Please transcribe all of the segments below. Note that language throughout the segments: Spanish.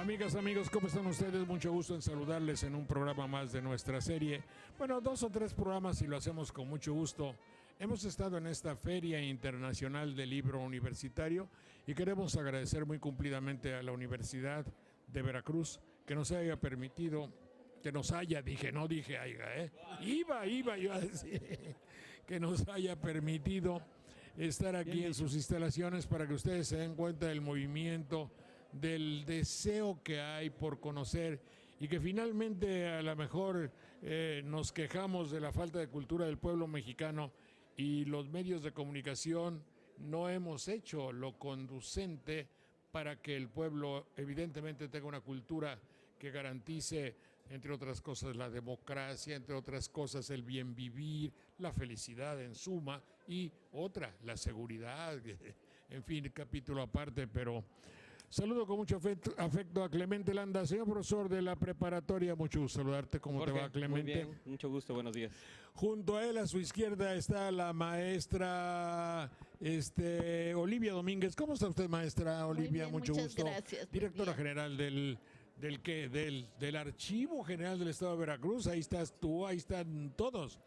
Amigas, amigos, ¿cómo están ustedes? Mucho gusto en saludarles en un programa más de nuestra serie. Bueno, 2 o 3 programas y lo hacemos con mucho gusto. Hemos estado en esta Feria Internacional del Libro Universitario y queremos agradecer muy cumplidamente a la Universidad de Veracruz que nos haya permitido, que nos haya, no dije haya, iba yo a decir, que nos haya permitido estar aquí en sus instalaciones para que ustedes se den cuenta del movimiento, del deseo que hay por conocer y que finalmente a lo mejor nos quejamos de la falta de cultura del pueblo mexicano y los medios de comunicación no hemos hecho lo conducente para que el pueblo evidentemente tenga una cultura que garantice, entre otras cosas, la democracia, entre otras cosas, el bien vivir, la felicidad en suma y otra, la seguridad, en fin, capítulo aparte, pero saludo con mucho afecto a Clemente Landa, señor profesor de la preparatoria, mucho gusto saludarte. ¿Cómo Jorge, te va, Clemente? Muy bien, mucho gusto, buenos días. Junto a él, a su izquierda, está la maestra Olivia Domínguez. ¿Cómo está usted, maestra Olivia? Muy bien, mucho gusto. Gracias. Directora general del Archivo General del Estado de Veracruz. Ahí estás tú, ahí están todos.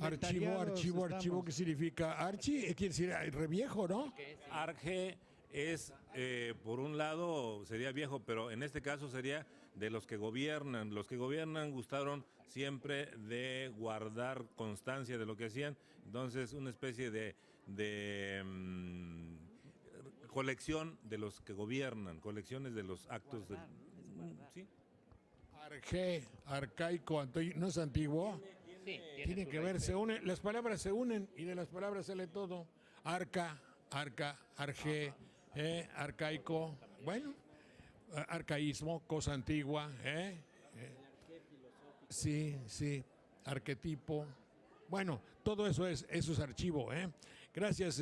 Archivo, ¿qué significa? Archi, quiere decir re viejo, ¿no? Arge es, por un lado, sería viejo, pero en este caso sería de los que gobiernan. Los que gobiernan gustaron siempre de guardar constancia de lo que hacían. Entonces, una especie de colección de los que gobiernan, colecciones de los actos. ¿Sí? Arge, arcaico, ¿no es antiguo? Sí, tiene que ver, se une, las palabras se unen y de las palabras sale todo. Arca, arge, arcaico, bueno, arcaísmo, cosa antigua, sí, arquetipo. Bueno, todo eso es archivo, Gracias,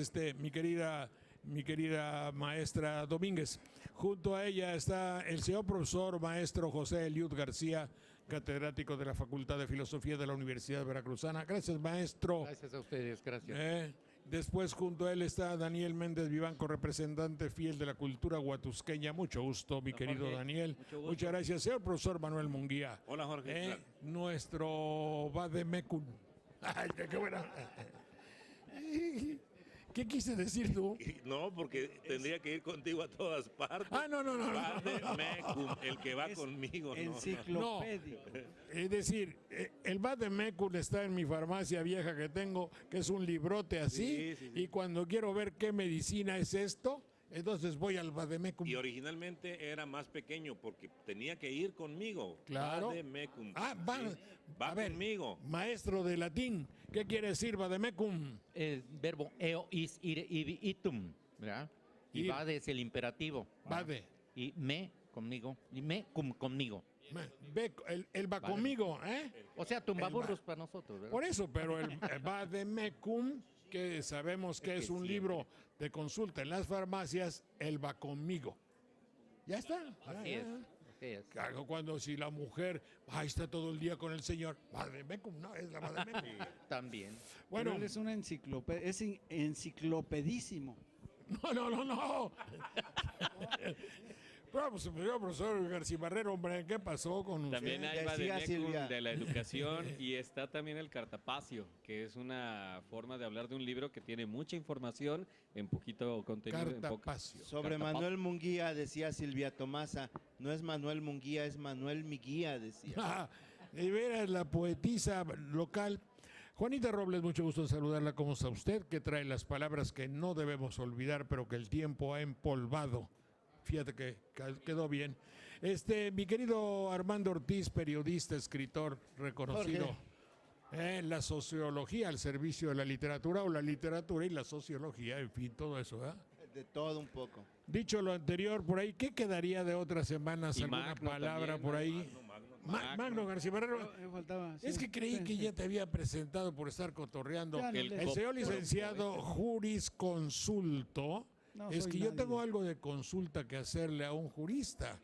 mi querida maestra Domínguez. Junto a ella está el señor profesor maestro José Eliud García, catedrático de la Facultad de Filosofía de la Universidad Veracruzana. Gracias, maestro. Gracias a ustedes, gracias. Después junto a él está Daniel Méndez Vivanco, representante fiel de la cultura huatusqueña. Mucho gusto, mi querido Jorge, Daniel. Muchas gracias, señor profesor Manuel Munguía. Hola, Jorge. Claro. Nuestro Vademecum. Ay, qué buena. ¿Qué quise decir tú? No, porque tendría que ir contigo a todas partes. No. Vademecum, el que va conmigo. Enciclopedia. No. Es decir, el Vademecum está en mi farmacia vieja que tengo, que es un librote así, sí. Y cuando quiero ver qué medicina es esto, entonces voy al Vademecum. Y originalmente era más pequeño porque tenía que ir conmigo. Claro. Vademecum. Va conmigo. Maestro de latín, ¿qué quiere decir Vademecum? El verbo eo, is, ire, ibi, itum, ¿verdad? Y vade es el imperativo. Vade. Y me, conmigo. Y me, conmigo. El va conmigo, O sea, tumbaburros para nosotros, ¿verdad? Por eso, pero el Vademecum, que sabemos que es un libro de consulta en las farmacias, él va conmigo. Ya está. Así es. Cuando si la mujer está todo el día con el señor, Vademecum, no, es la Vademecum. También. Bueno, pero él es una enciclopedia, es enciclopedísimo. No. Profesor García Barrero, hombre, ¿qué pasó con usted? También hay Vademecum de la educación y está también el cartapacio, que es una forma de hablar de un libro que tiene mucha información en poquito contenido. Cartapacio. Sobre Manuel Munguía decía Silvia Tomasa, no es Manuel Munguía, es Manuel Miguía, decía. De veras, la poetisa local. Juanita Robles, mucho gusto en saludarla. ¿Cómo está usted? Que trae las palabras que no debemos olvidar, pero que el tiempo ha empolvado. Fíjate que quedó bien. Mi querido Armando Ortiz, periodista, escritor reconocido. La sociología al servicio de la literatura, o la literatura y la sociología, en fin, todo eso, ¿verdad? De todo un poco. Dicho lo anterior, por ahí, ¿qué quedaría de otras semanas? Y ¿Alguna Magno palabra también, por ahí? Magno García Barrero. Faltaba, sí, Es que creí que ya te había presentado por estar cotorreando. Ya no El señor licenciado jurisconsulto. No, es que yo nadie. tengo algo de consulta que hacerle a un jurista.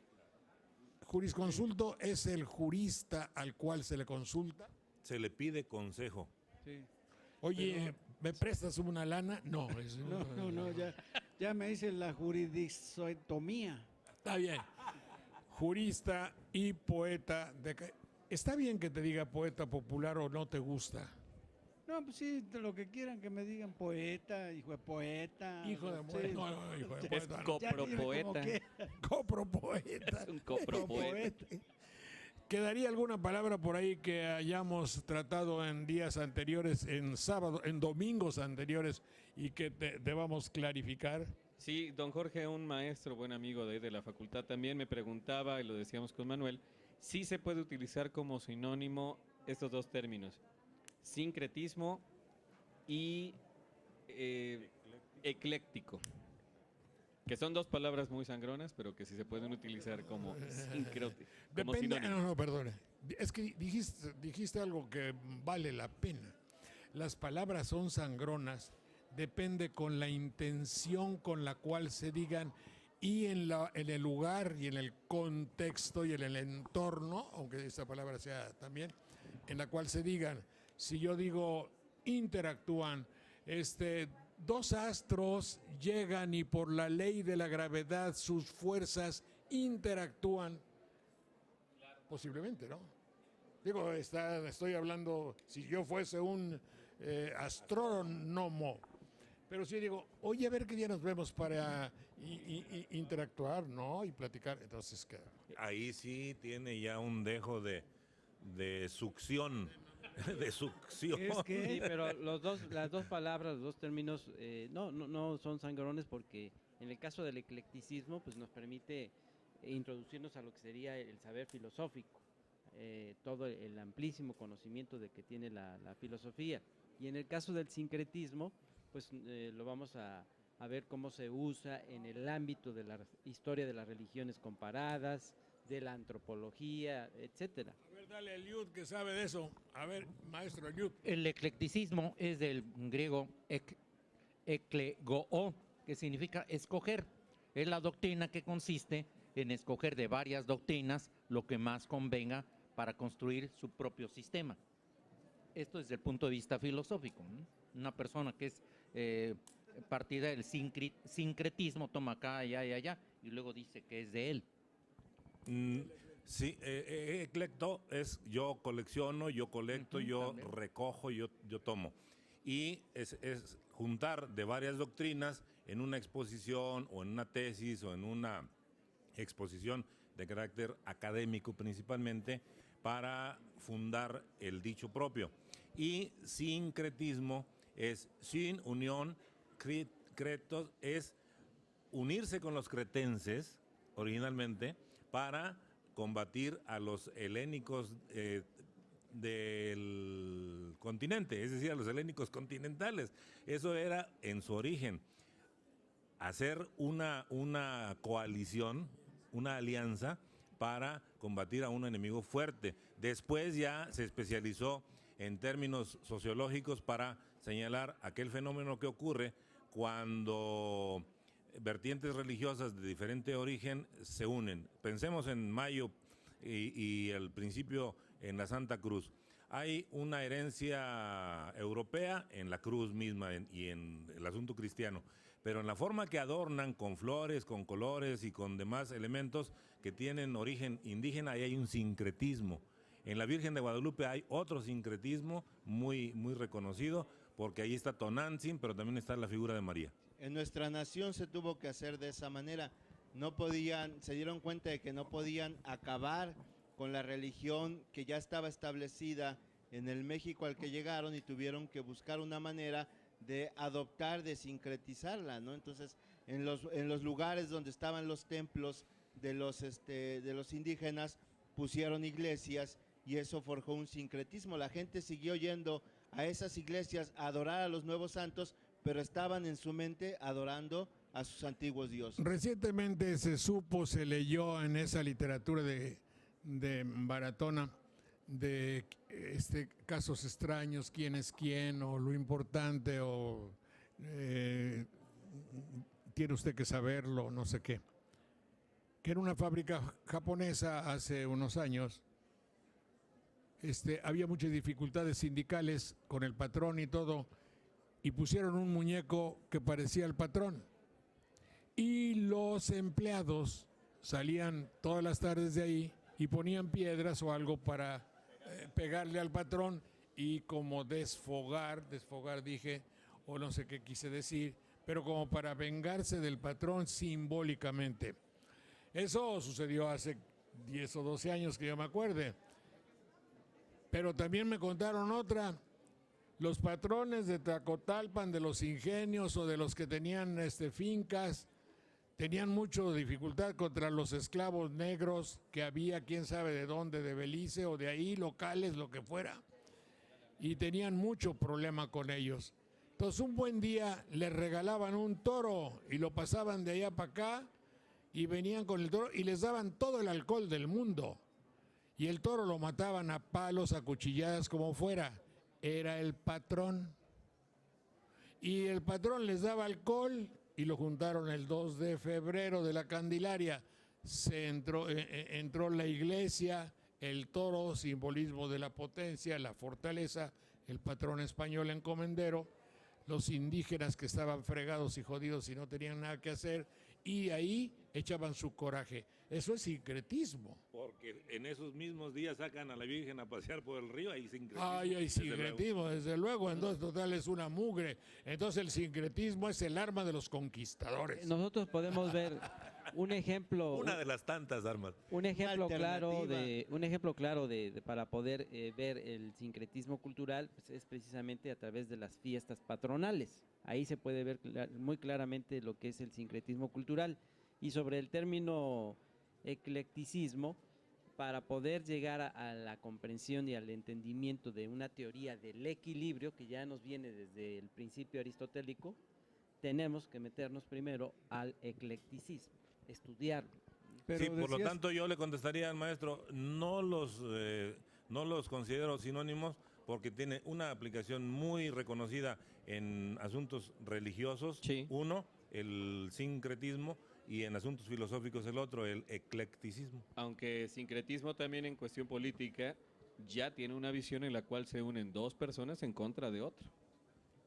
Jurisconsulto es el jurista al cual se le consulta. Se le pide consejo. Sí. Oye, ¿me prestas una lana? No, No, ya me dice la jurisdicciontomía. Está bien. Jurista y poeta. ¿Está bien que te diga poeta popular o no te gusta? No, pues sí, de lo que quieran que me digan, poeta, hijo de poeta. Hijo de sí. poeta. No, hijo de Es poeta. no. copropoeta. Copropoeta. Es un copropoeta. ¿Quedaría alguna palabra por ahí que hayamos tratado en días anteriores, en sábado, en domingos anteriores y que debamos clarificar? Sí, don Jorge, un maestro, buen amigo de la facultad, también me preguntaba, y lo decíamos con Manuel, si se puede utilizar como sinónimo estos dos términos, sincretismo y ecléctico, que son dos palabras muy sangronas, pero que sí se pueden utilizar como como Depende, sinónimo. no, perdone. Es que dijiste algo que vale la pena. Las palabras son sangronas, depende con la intención con la cual se digan y en el lugar y en el contexto y en el entorno, aunque esta palabra sea también, en la cual se digan. Si yo digo interactúan, dos astros llegan y por la ley de la gravedad sus fuerzas interactúan. Posiblemente, ¿no? Digo, estoy hablando, si yo fuese un astrónomo, pero si digo, oye, a ver qué día nos vemos para interactuar, ¿no? Y platicar, entonces, ¿qué? Ahí sí tiene ya un dejo de succión, de succión. Es que Sí, pero las dos palabras, los dos términos, no son sangrones porque en el caso del eclecticismo, pues nos permite introducirnos a lo que sería el saber filosófico, todo el amplísimo conocimiento de que tiene la filosofía. Y en el caso del sincretismo, pues lo vamos a ver cómo se usa en el ámbito de la historia de las religiones comparadas, de la antropología, etcétera. A ver, dale a Eliud que sabe de eso. A ver, maestro Eliud. El eclecticismo es del griego eklegoo, que significa escoger. Es la doctrina que consiste en escoger de varias doctrinas lo que más convenga para construir su propio sistema. Esto desde el punto de vista filosófico, ¿no? Una persona que es partida del sincretismo toma acá, allá y allá, y luego dice que es de él. Sí, eclecto es yo colecciono, yo colecto, yo también. recojo, yo tomo. Y es juntar de varias doctrinas en una exposición o en una tesis o en una exposición de carácter académico principalmente para fundar el dicho propio. Y sincretismo es sin unión, cretos es unirse con los cretenses originalmente para combatir a los helénicos del continente, es decir, a los helénicos continentales. Eso era en su origen, hacer una coalición, una alianza para combatir a un enemigo fuerte. Después ya se especializó en términos sociológicos para señalar aquel fenómeno que ocurre cuando vertientes religiosas de diferente origen se unen. Pensemos en Mayo y al principio en la Santa Cruz. Hay una herencia europea en la cruz misma y en el asunto cristiano, pero en la forma que adornan con flores, con colores y con demás elementos que tienen origen indígena, ahí hay un sincretismo. En la Virgen de Guadalupe hay otro sincretismo muy, muy reconocido, porque ahí está Tonantzin, pero también está la figura de María. En nuestra nación se tuvo que hacer de esa manera. Se dieron cuenta de que no podían acabar con la religión que ya estaba establecida en el México al que llegaron y tuvieron que buscar una manera de adoptar, de sincretizarla, ¿no? Entonces, en los lugares donde estaban los templos de los indígenas, pusieron iglesias y eso forjó un sincretismo. La gente siguió yendo a esas iglesias a adorar a los nuevos santos, pero estaban en su mente adorando a sus antiguos dioses. Recientemente se leyó en esa literatura de Baratona de casos extraños, quién es quién, o lo importante, o tiene usted que saberlo, no sé qué. Que era una fábrica japonesa hace unos años. Había muchas dificultades sindicales con el patrón y todo, y pusieron un muñeco que parecía el patrón. Y los empleados salían todas las tardes de ahí y ponían piedras o algo para pegarle al patrón y como desfogar dije, o no sé qué quise decir, pero como para vengarse del patrón simbólicamente. Eso sucedió hace 10 o 12 años que yo me acuerde. Pero también me contaron otra. Los patrones de Tlacotalpan, de los ingenios o de los que tenían fincas, tenían mucha dificultad contra los esclavos negros que había, quién sabe de dónde, de Belice o de ahí, locales, lo que fuera. Y tenían mucho problema con ellos. Entonces un buen día les regalaban un toro y lo pasaban de allá para acá y venían con el toro y les daban todo el alcohol del mundo. Y el toro lo mataban a palos, a cuchilladas, como fuera. Era el patrón. Y el patrón les daba alcohol y lo juntaron el 2 de febrero de la Candelaria. Entró la iglesia, el toro, simbolismo de la potencia, la fortaleza, el patrón español encomendero, los indígenas que estaban fregados y jodidos y no tenían nada que hacer, y ahí echaban su coraje. Eso es sincretismo. Porque en esos mismos días sacan a la Virgen a pasear por el río, hay sincretismo. Ay, hay sincretismo, desde luego. Entonces, total, es una mugre. Entonces, el sincretismo es el arma de los conquistadores. Nosotros podemos ver un ejemplo. Una de las tantas armas. Un ejemplo Alternativa. claro para poder ver el sincretismo cultural, pues, es precisamente a través de las fiestas patronales. Ahí se puede ver muy claramente lo que es el sincretismo cultural. Y sobre el término eclecticismo, para poder llegar a la comprensión y al entendimiento de una teoría del equilibrio que ya nos viene desde el principio aristotélico, tenemos que meternos primero al eclecticismo, estudiarlo. Pero sí, por lo decías- tanto yo le contestaría al maestro, no los considero sinónimos porque tiene una aplicación muy reconocida en asuntos religiosos, Sí. uno, el sincretismo, y en asuntos filosóficos el otro, el eclecticismo. Aunque sincretismo también en cuestión política ya tiene una visión en la cual se unen dos personas en contra de otro.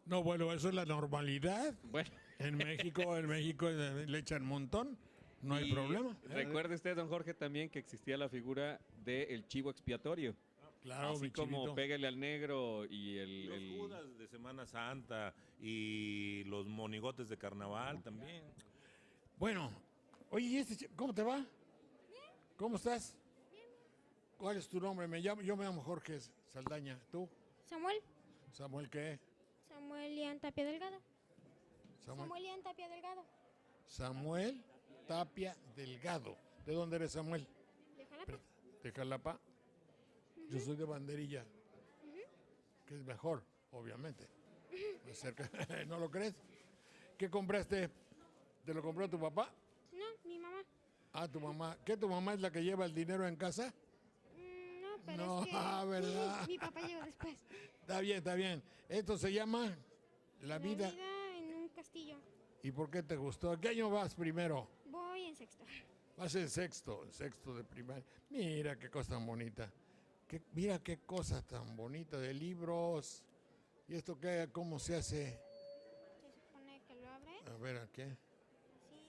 No, bueno, eso es la normalidad. Bueno, En México le echan un montón, no hay y problema. recuerde usted, don Jorge, también que existía la figura del chivo expiatorio. Claro, Así mi como chinito. pégale al negro y Los judas de Semana Santa y los monigotes de carnaval también. Bueno, oye, ¿cómo te va? ¿Cómo estás? ¿Cuál es tu nombre? Yo me llamo Jorge Saldaña. ¿Tú? Samuel. ¿Samuel qué? Samuel Lian Tapia Delgado. Samuel. Samuel Lian Tapia Delgado. Samuel Tapia Delgado. ¿De dónde eres, Samuel? De Jalapa. ¿De Jalapa? Yo soy de Banderilla. Que es mejor, obviamente. Más cerca. ¿No lo crees? ¿Qué compraste? ¿Te lo compró tu papá? No, mi mamá. Ah, tu mamá. ¿Qué, tu mamá es la que lleva el dinero en casa? No, pero No, es que ¿verdad? mi papá llegó después. Está bien, está bien. Esto se llama La vida. La vida en un castillo. ¿Y por qué te gustó? ¿A qué año vas primero? Voy en sexto. Vas en sexto de primaria. Mira qué cosa tan bonita. Mira qué cosa tan bonita de libros. ¿Y esto qué? ¿Cómo se hace? Se supone que lo abres A ver, ¿a qué? así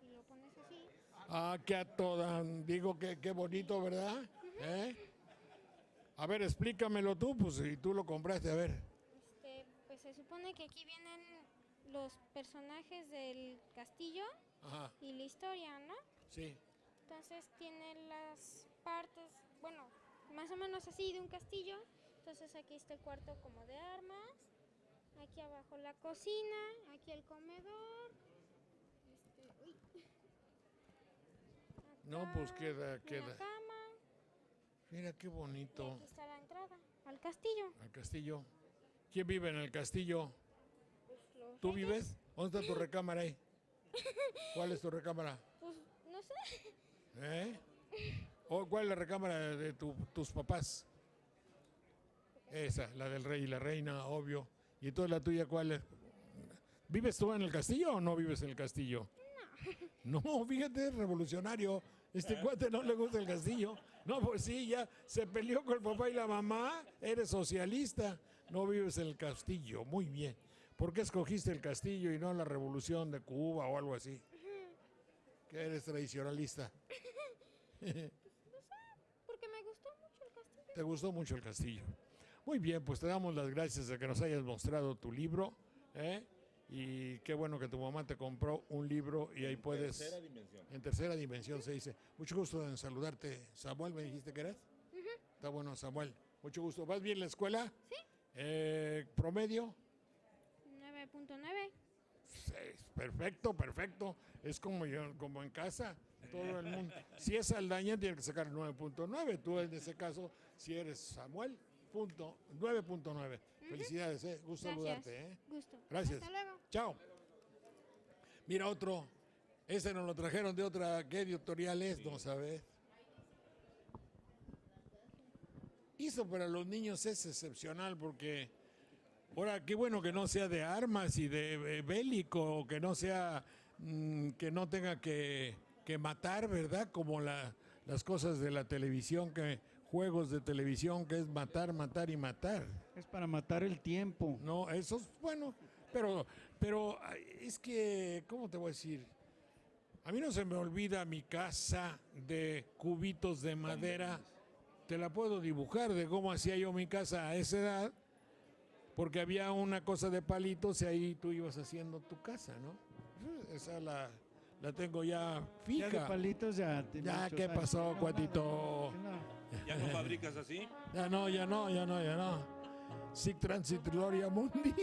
y lo pones así. Ah, que a toda. Digo que qué bonito, ¿verdad? ¿Eh? A ver, explícamelo tú, pues si tú lo compraste, a ver. Pues se supone que aquí vienen los personajes del castillo Ajá, y la historia, ¿no? sí. Entonces tiene las partes, bueno, más o menos así de un castillo. Entonces aquí está el cuarto como de armas, aquí abajo la cocina, aquí el comedor. Uy. No, pues Acá queda. la cama, Mira qué y bonito. aquí está la entrada al castillo. Al castillo. ¿Quién vive en el castillo? Pues los ¿Tú reyes, vives? ¿Dónde está tu recámara ahí? ¿Cuál es tu recámara? Pues no sé. ¿Eh? ¿O cuál es la recámara de tus papás? Esa, la del rey y la reina, obvio. ¿Y toda la tuya cuál es? ¿Vives tú en el castillo o no vives en el castillo? No. No, fíjate, es revolucionario. Este cuate no le gusta el castillo. No, pues sí, ya se peleó con el papá y la mamá. Eres socialista. No vives en el castillo. Muy bien. ¿Por qué escogiste el castillo y no la revolución de Cuba o algo así? que eres tradicionalista. Porque me gustó mucho el castillo. Te gustó mucho el castillo. Muy bien, pues te damos las gracias de que nos hayas mostrado tu libro, ¿eh? Y qué bueno que tu mamá te compró un libro y ahí puedes... Tercera dimensión. En tercera dimensión se dice. Mucho gusto en saludarte. Samuel, ¿me dijiste que eres? Está bueno, Samuel. Mucho gusto. ¿Vas bien en la escuela? Sí. ¿Promedio? 9.9. Perfecto, perfecto. Es como yo, como en casa, todo el mundo. Si es Saldaña, tiene que sacar 9.9. Tú en ese caso, si eres Samuel, 9.9. Felicidades, gusto Gracias. saludarte. Gusto. Gracias. Hasta luego. Chao. Mira otro. Ese nos lo trajeron de otra. ¿Qué editorial es? No sabes. Hizo para los niños es excepcional porque ahora qué bueno que no sea de armas y de bélico, o que no sea que no tenga que matar, ¿verdad? Como las cosas de la televisión, que juegos de televisión que es matar, matar y matar. Es para matar el tiempo. No, eso es bueno, pero es que, ¿cómo te voy a decir? A mí no se me olvida mi casa de cubitos de madera. Te la puedo dibujar de cómo hacía yo mi casa a esa edad, porque había una cosa de palitos y ahí tú ibas haciendo tu casa, ¿no? Esa la tengo ya fija. Ya de palitos ya. tiene Ya, muchos ¿qué años. pasó, cuatito? No. ¿Ya no fabricas así? Ya no. Sic transit gloria mundi.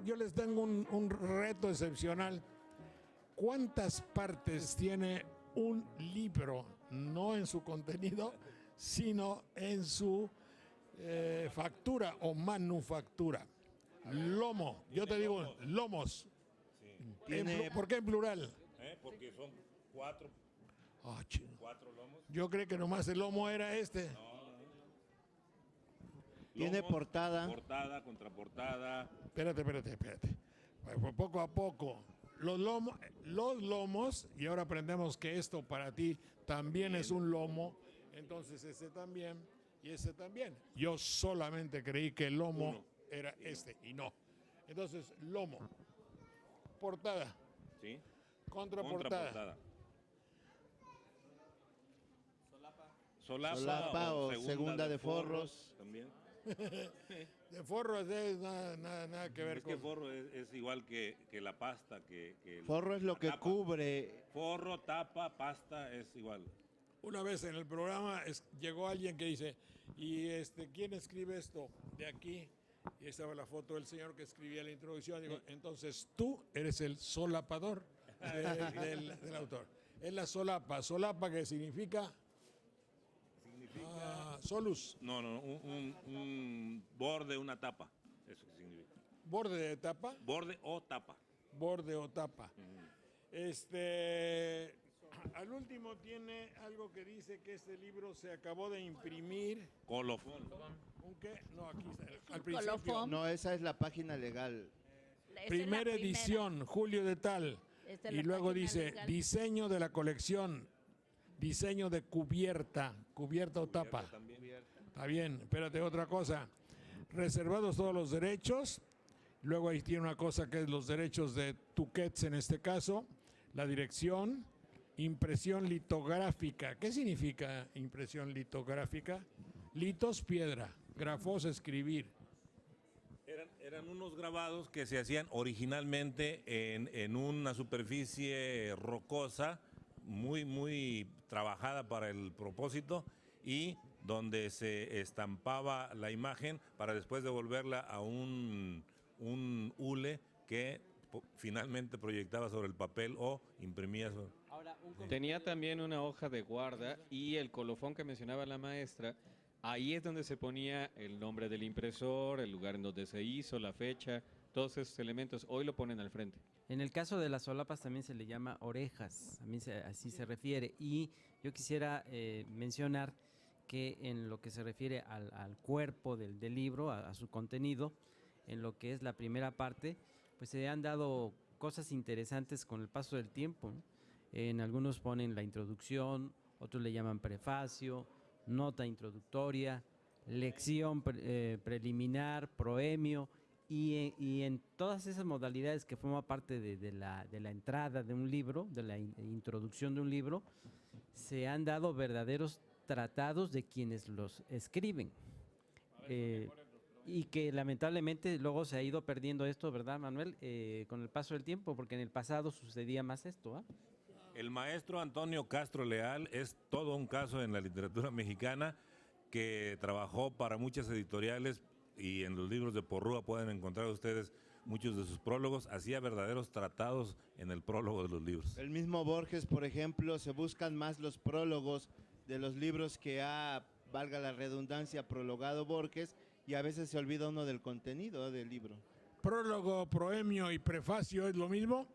Yo les tengo un reto excepcional. ¿Cuántas partes tiene un libro? No en su contenido, sino en su factura o manufactura. Lomo, yo te digo lomos. ¿Por qué en plural? Porque son cuatro lomos. Yo creo que nomás el lomo era este. Tiene Lomos, portada. Portada, contraportada. Espérate. Poco a poco. Los lomos, y ahora aprendemos que esto para ti también es un lomo, entonces ese también y ese también. Yo solamente creí que el lomo era este y no. Entonces, lomo, portada, ¿Sí? contraportada. Solapa o segunda de forros. También. De forro es nada que ver Es que con... forro es igual que la pasta. Que Forro es lo la que tapa. cubre. Forro, tapa, pasta es igual. Una vez en el programa llegó alguien que dice, ¿y quién escribe esto de aquí? Y estaba la foto del señor que escribía la introducción. Digo, entonces tú eres el solapador del autor. Es la solapa. Solapa, que significa solus. No, un borde, una tapa. Eso que significa. Borde de tapa. Borde o tapa. Borde o tapa. Al último tiene algo que dice que este libro se acabó de imprimir. Colofón. ¿Un qué? No, aquí está. Al Colofón. principio. No, esa es la página legal. Esa es la Primera edición, julio de tal. Esta es Y la luego página dice, legal. diseño de la colección, diseño de cubierta o tapa. También. Está bien, espérate, otra cosa. Reservados todos los derechos. Luego ahí tiene una cosa que es los derechos de Tuquets en este caso, la dirección, impresión litográfica. ¿Qué significa impresión litográfica? Litos, piedra, grafos, escribir. Eran unos grabados que se hacían originalmente en una superficie rocosa, muy trabajada para el propósito, y donde se estampaba la imagen para después devolverla a un hule que finalmente proyectaba sobre el papel o imprimía sobre... Ahora, Tenía también una hoja de guarda y el colofón que mencionaba la maestra, ahí es donde se ponía el nombre del impresor, el lugar en donde se hizo, la fecha, todos esos elementos, hoy lo ponen al frente. En el caso de las solapas también se le llama orejas, así se refiere. Y yo quisiera mencionar que en lo que se refiere al cuerpo del libro, a su contenido, en lo que es la primera parte, pues se han dado cosas interesantes con el paso del tiempo, ¿no? En algunos ponen la introducción, otros le llaman prefacio, nota introductoria, lección preliminar, proemio, y en todas esas modalidades que forman parte de la entrada de un libro, de la introducción de un libro, se han dado verdaderos tratados de quienes los escriben. Y que lamentablemente luego se ha ido perdiendo esto, ¿verdad, Manuel? Con el paso del tiempo, porque en el pasado sucedía más esto, ¿ah? El maestro Antonio Castro Leal es todo un caso en la literatura mexicana, que trabajó para muchas editoriales, y en los libros de Porrúa pueden encontrar ustedes muchos de sus prólogos. Hacía verdaderos tratados en el prólogo de los libros. El mismo Borges, por ejemplo, se buscan más los prólogos de los libros que ha, valga la redundancia, prologado Borges, y a veces se olvida uno del contenido del libro. Prólogo, proemio y prefacio es lo mismo.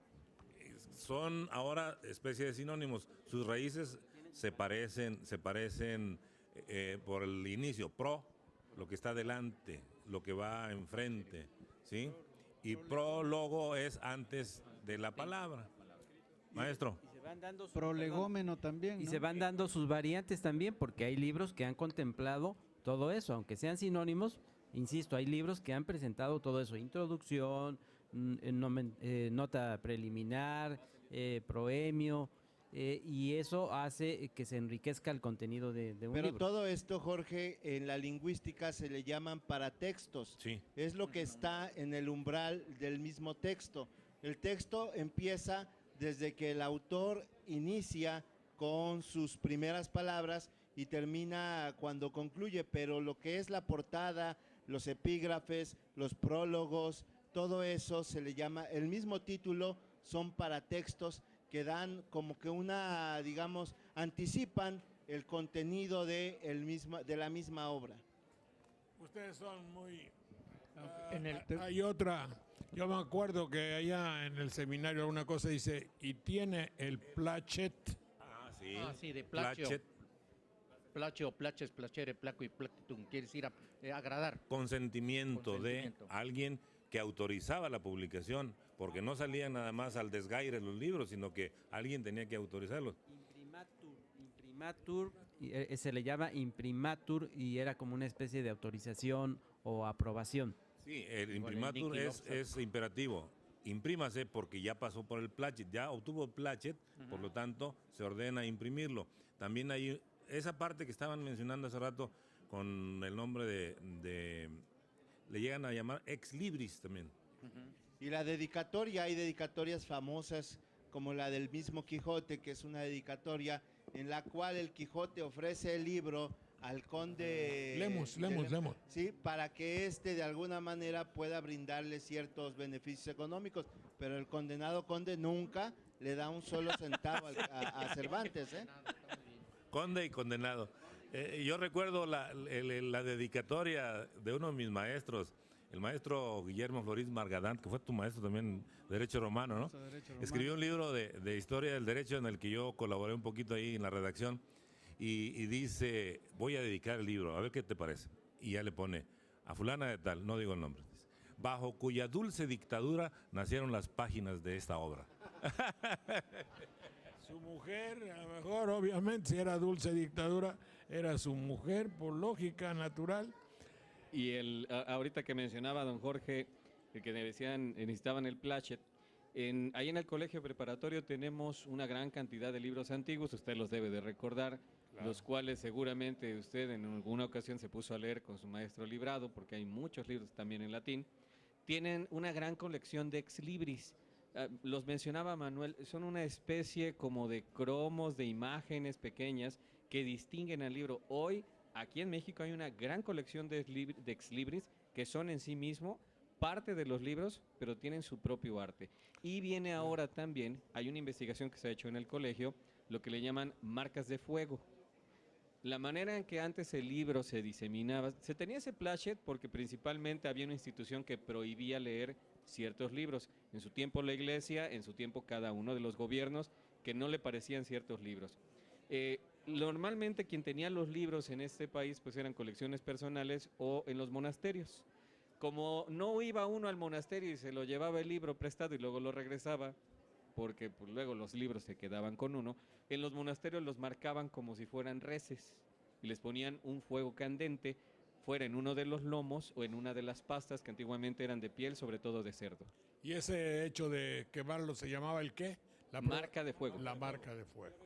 Son ahora especie de sinónimos. Sus raíces se parecen por el inicio. Pro, lo que está delante, lo que va enfrente, ¿sí? Y prólogo es antes de la palabra. Maestro. Y se van dando Prolegómeno también, y ¿no? se van dando sus variantes también, porque hay libros que han contemplado todo eso, aunque sean sinónimos. Insisto, hay libros que han presentado todo eso: introducción, nota preliminar, proemio, y eso hace que se enriquezca el contenido de un Pero libro. todo esto, Jorge, en la lingüística se le llaman paratextos. Sí. Es lo que está en el umbral del mismo texto. El texto empieza desde que el autor inicia con sus primeras palabras y termina cuando concluye, pero lo que es la portada, los epígrafes, los prólogos, todo eso se le llama, el mismo título, son paratextos que dan como que una, digamos, anticipan el contenido de la misma obra. Ustedes son muy... En hay otra, yo me acuerdo que allá en el seminario una cosa dice, y tiene el plachet. Ah, sí. Sí, de placio. Plachet, Placio, plaches, placere, placo y placitum. Quiere decir agradar. consentimiento de Consentimiento. alguien que autorizaba la publicación, porque no salían nada más al desgaire los libros, sino que alguien tenía que autorizarlos. Imprimatur, se le llama imprimatur, y era como una especie de autorización o aprobación. Sí, el Igual el imprimatur Nicky es imperativo. Imprímase porque ya pasó por el plachet, ya obtuvo el plachet, por lo tanto se ordena imprimirlo. También hay esa parte que estaban mencionando hace rato con el nombre de le llegan a llamar ex libris también. Y la dedicatoria, hay dedicatorias famosas como la del mismo Quijote, que es una dedicatoria en la cual el Quijote ofrece el libro al conde Lemus. Sí, para que éste de alguna manera pueda brindarle ciertos beneficios económicos, pero el condenado conde nunca le da un solo centavo a Cervantes, ¿eh? Conde y condenado. Yo recuerdo la dedicatoria de uno de mis maestros, el maestro Guillermo Florís Margadán, que fue tu maestro también de Derecho Romano, ¿no? Escribió un libro de historia del derecho en el que yo colaboré un poquito ahí en la redacción, y dice, voy a dedicar el libro, a ver qué te parece. Y ya le pone, a fulana de tal, no digo el nombre, bajo cuya dulce dictadura nacieron las páginas de esta obra. Su mujer, a lo mejor, obviamente, si era dulce dictadura, era su mujer, por lógica natural. Y ahorita que mencionaba don Jorge, el que decían necesitaban el plachet, ahí en el colegio preparatorio tenemos una gran cantidad de libros antiguos, usted los debe de recordar, los cuales seguramente usted en alguna ocasión se puso a leer con su maestro librado, porque hay muchos libros también en latín. Tienen una gran colección de ex libris. Los mencionaba Manuel, son una especie como de cromos, de imágenes pequeñas que distinguen al libro. Hoy, aquí en México hay una gran colección de ex libris que son en sí mismo parte de los libros, pero tienen su propio arte. Y viene ahora también, hay una investigación que se ha hecho en el colegio, lo que le llaman marcas de fuego. La manera en que antes el libro se diseminaba, se tenía ese plachet porque principalmente había una institución que prohibía leer ciertos libros. En su tiempo la Iglesia, en su tiempo cada uno de los gobiernos que no le parecían ciertos libros. Normalmente quien tenía los libros en este país pues eran colecciones personales o en los monasterios. Como no iba uno al monasterio y se lo llevaba el libro prestado y luego lo regresaba, porque pues, luego los libros se quedaban con uno, en los monasterios los marcaban como si fueran reses y les ponían un fuego candente, fuera en uno de los lomos o en una de las pastas que antiguamente eran de piel, sobre todo de cerdo. ¿Y ese hecho de quemarlo se llamaba el qué? Marca de fuego. La marca de fuego.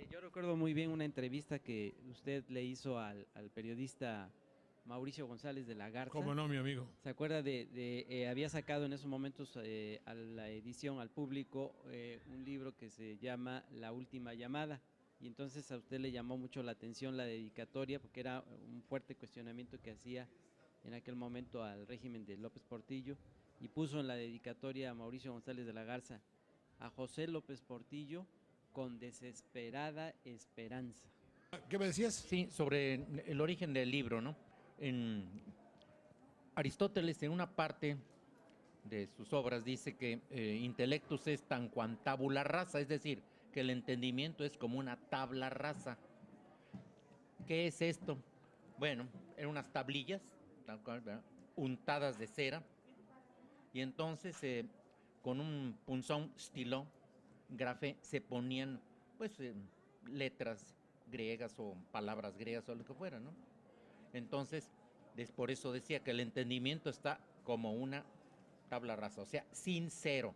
Yo recuerdo muy bien una entrevista que usted le hizo al periodista Mauricio González de la Garza. ¿Cómo no, mi amigo? ¿Se acuerda había sacado en esos momentos a la edición, al público, un libro que se llama La Última Llamada? Y entonces a usted le llamó mucho la atención la dedicatoria porque era un fuerte cuestionamiento que hacía en aquel momento al régimen de López Portillo y puso en la dedicatoria a Mauricio González de la Garza: a José López Portillo con desesperada esperanza. ¿Qué me decías? Sí, sobre el origen del libro, ¿no? En Aristóteles, en una parte de sus obras, dice que intellectus est tanquam tabula rasa, es decir, que el entendimiento es como una tabla rasa. ¿Qué es esto? Bueno, eran unas tablillas, tal cual, ¿verdad?, untadas de cera, y entonces con un punzón stiló, grafé, se ponían pues letras griegas o palabras griegas o lo que fuera, ¿no? Entonces, por eso decía que el entendimiento está como una tabla rasa, o sea, sin cero,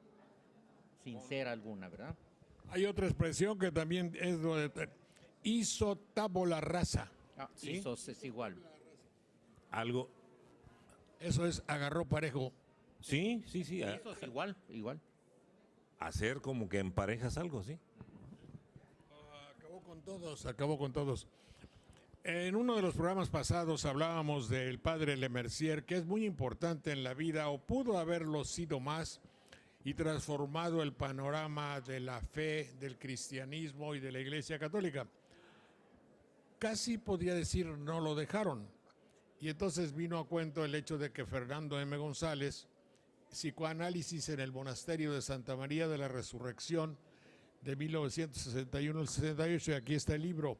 sin cera alguna, ¿verdad? Hay otra expresión que también es lo de hizo tabula rasa. ¿Sí? Eso es igual. Algo. Eso es agarró parejo. Sí. Eso es igual. Hacer como que emparejas algo, sí. Acabó con todos. En uno de los programas pasados hablábamos del padre Lemercier, que es muy importante en la vida, o pudo haberlo sido más, y transformado el panorama de la fe, del cristianismo y de la Iglesia Católica. Casi podría decir no lo dejaron. Y entonces vino a cuento el hecho de que Fernando M. González, psicoanálisis en el monasterio de Santa María de la Resurrección de 1961 al 68, y aquí está el libro.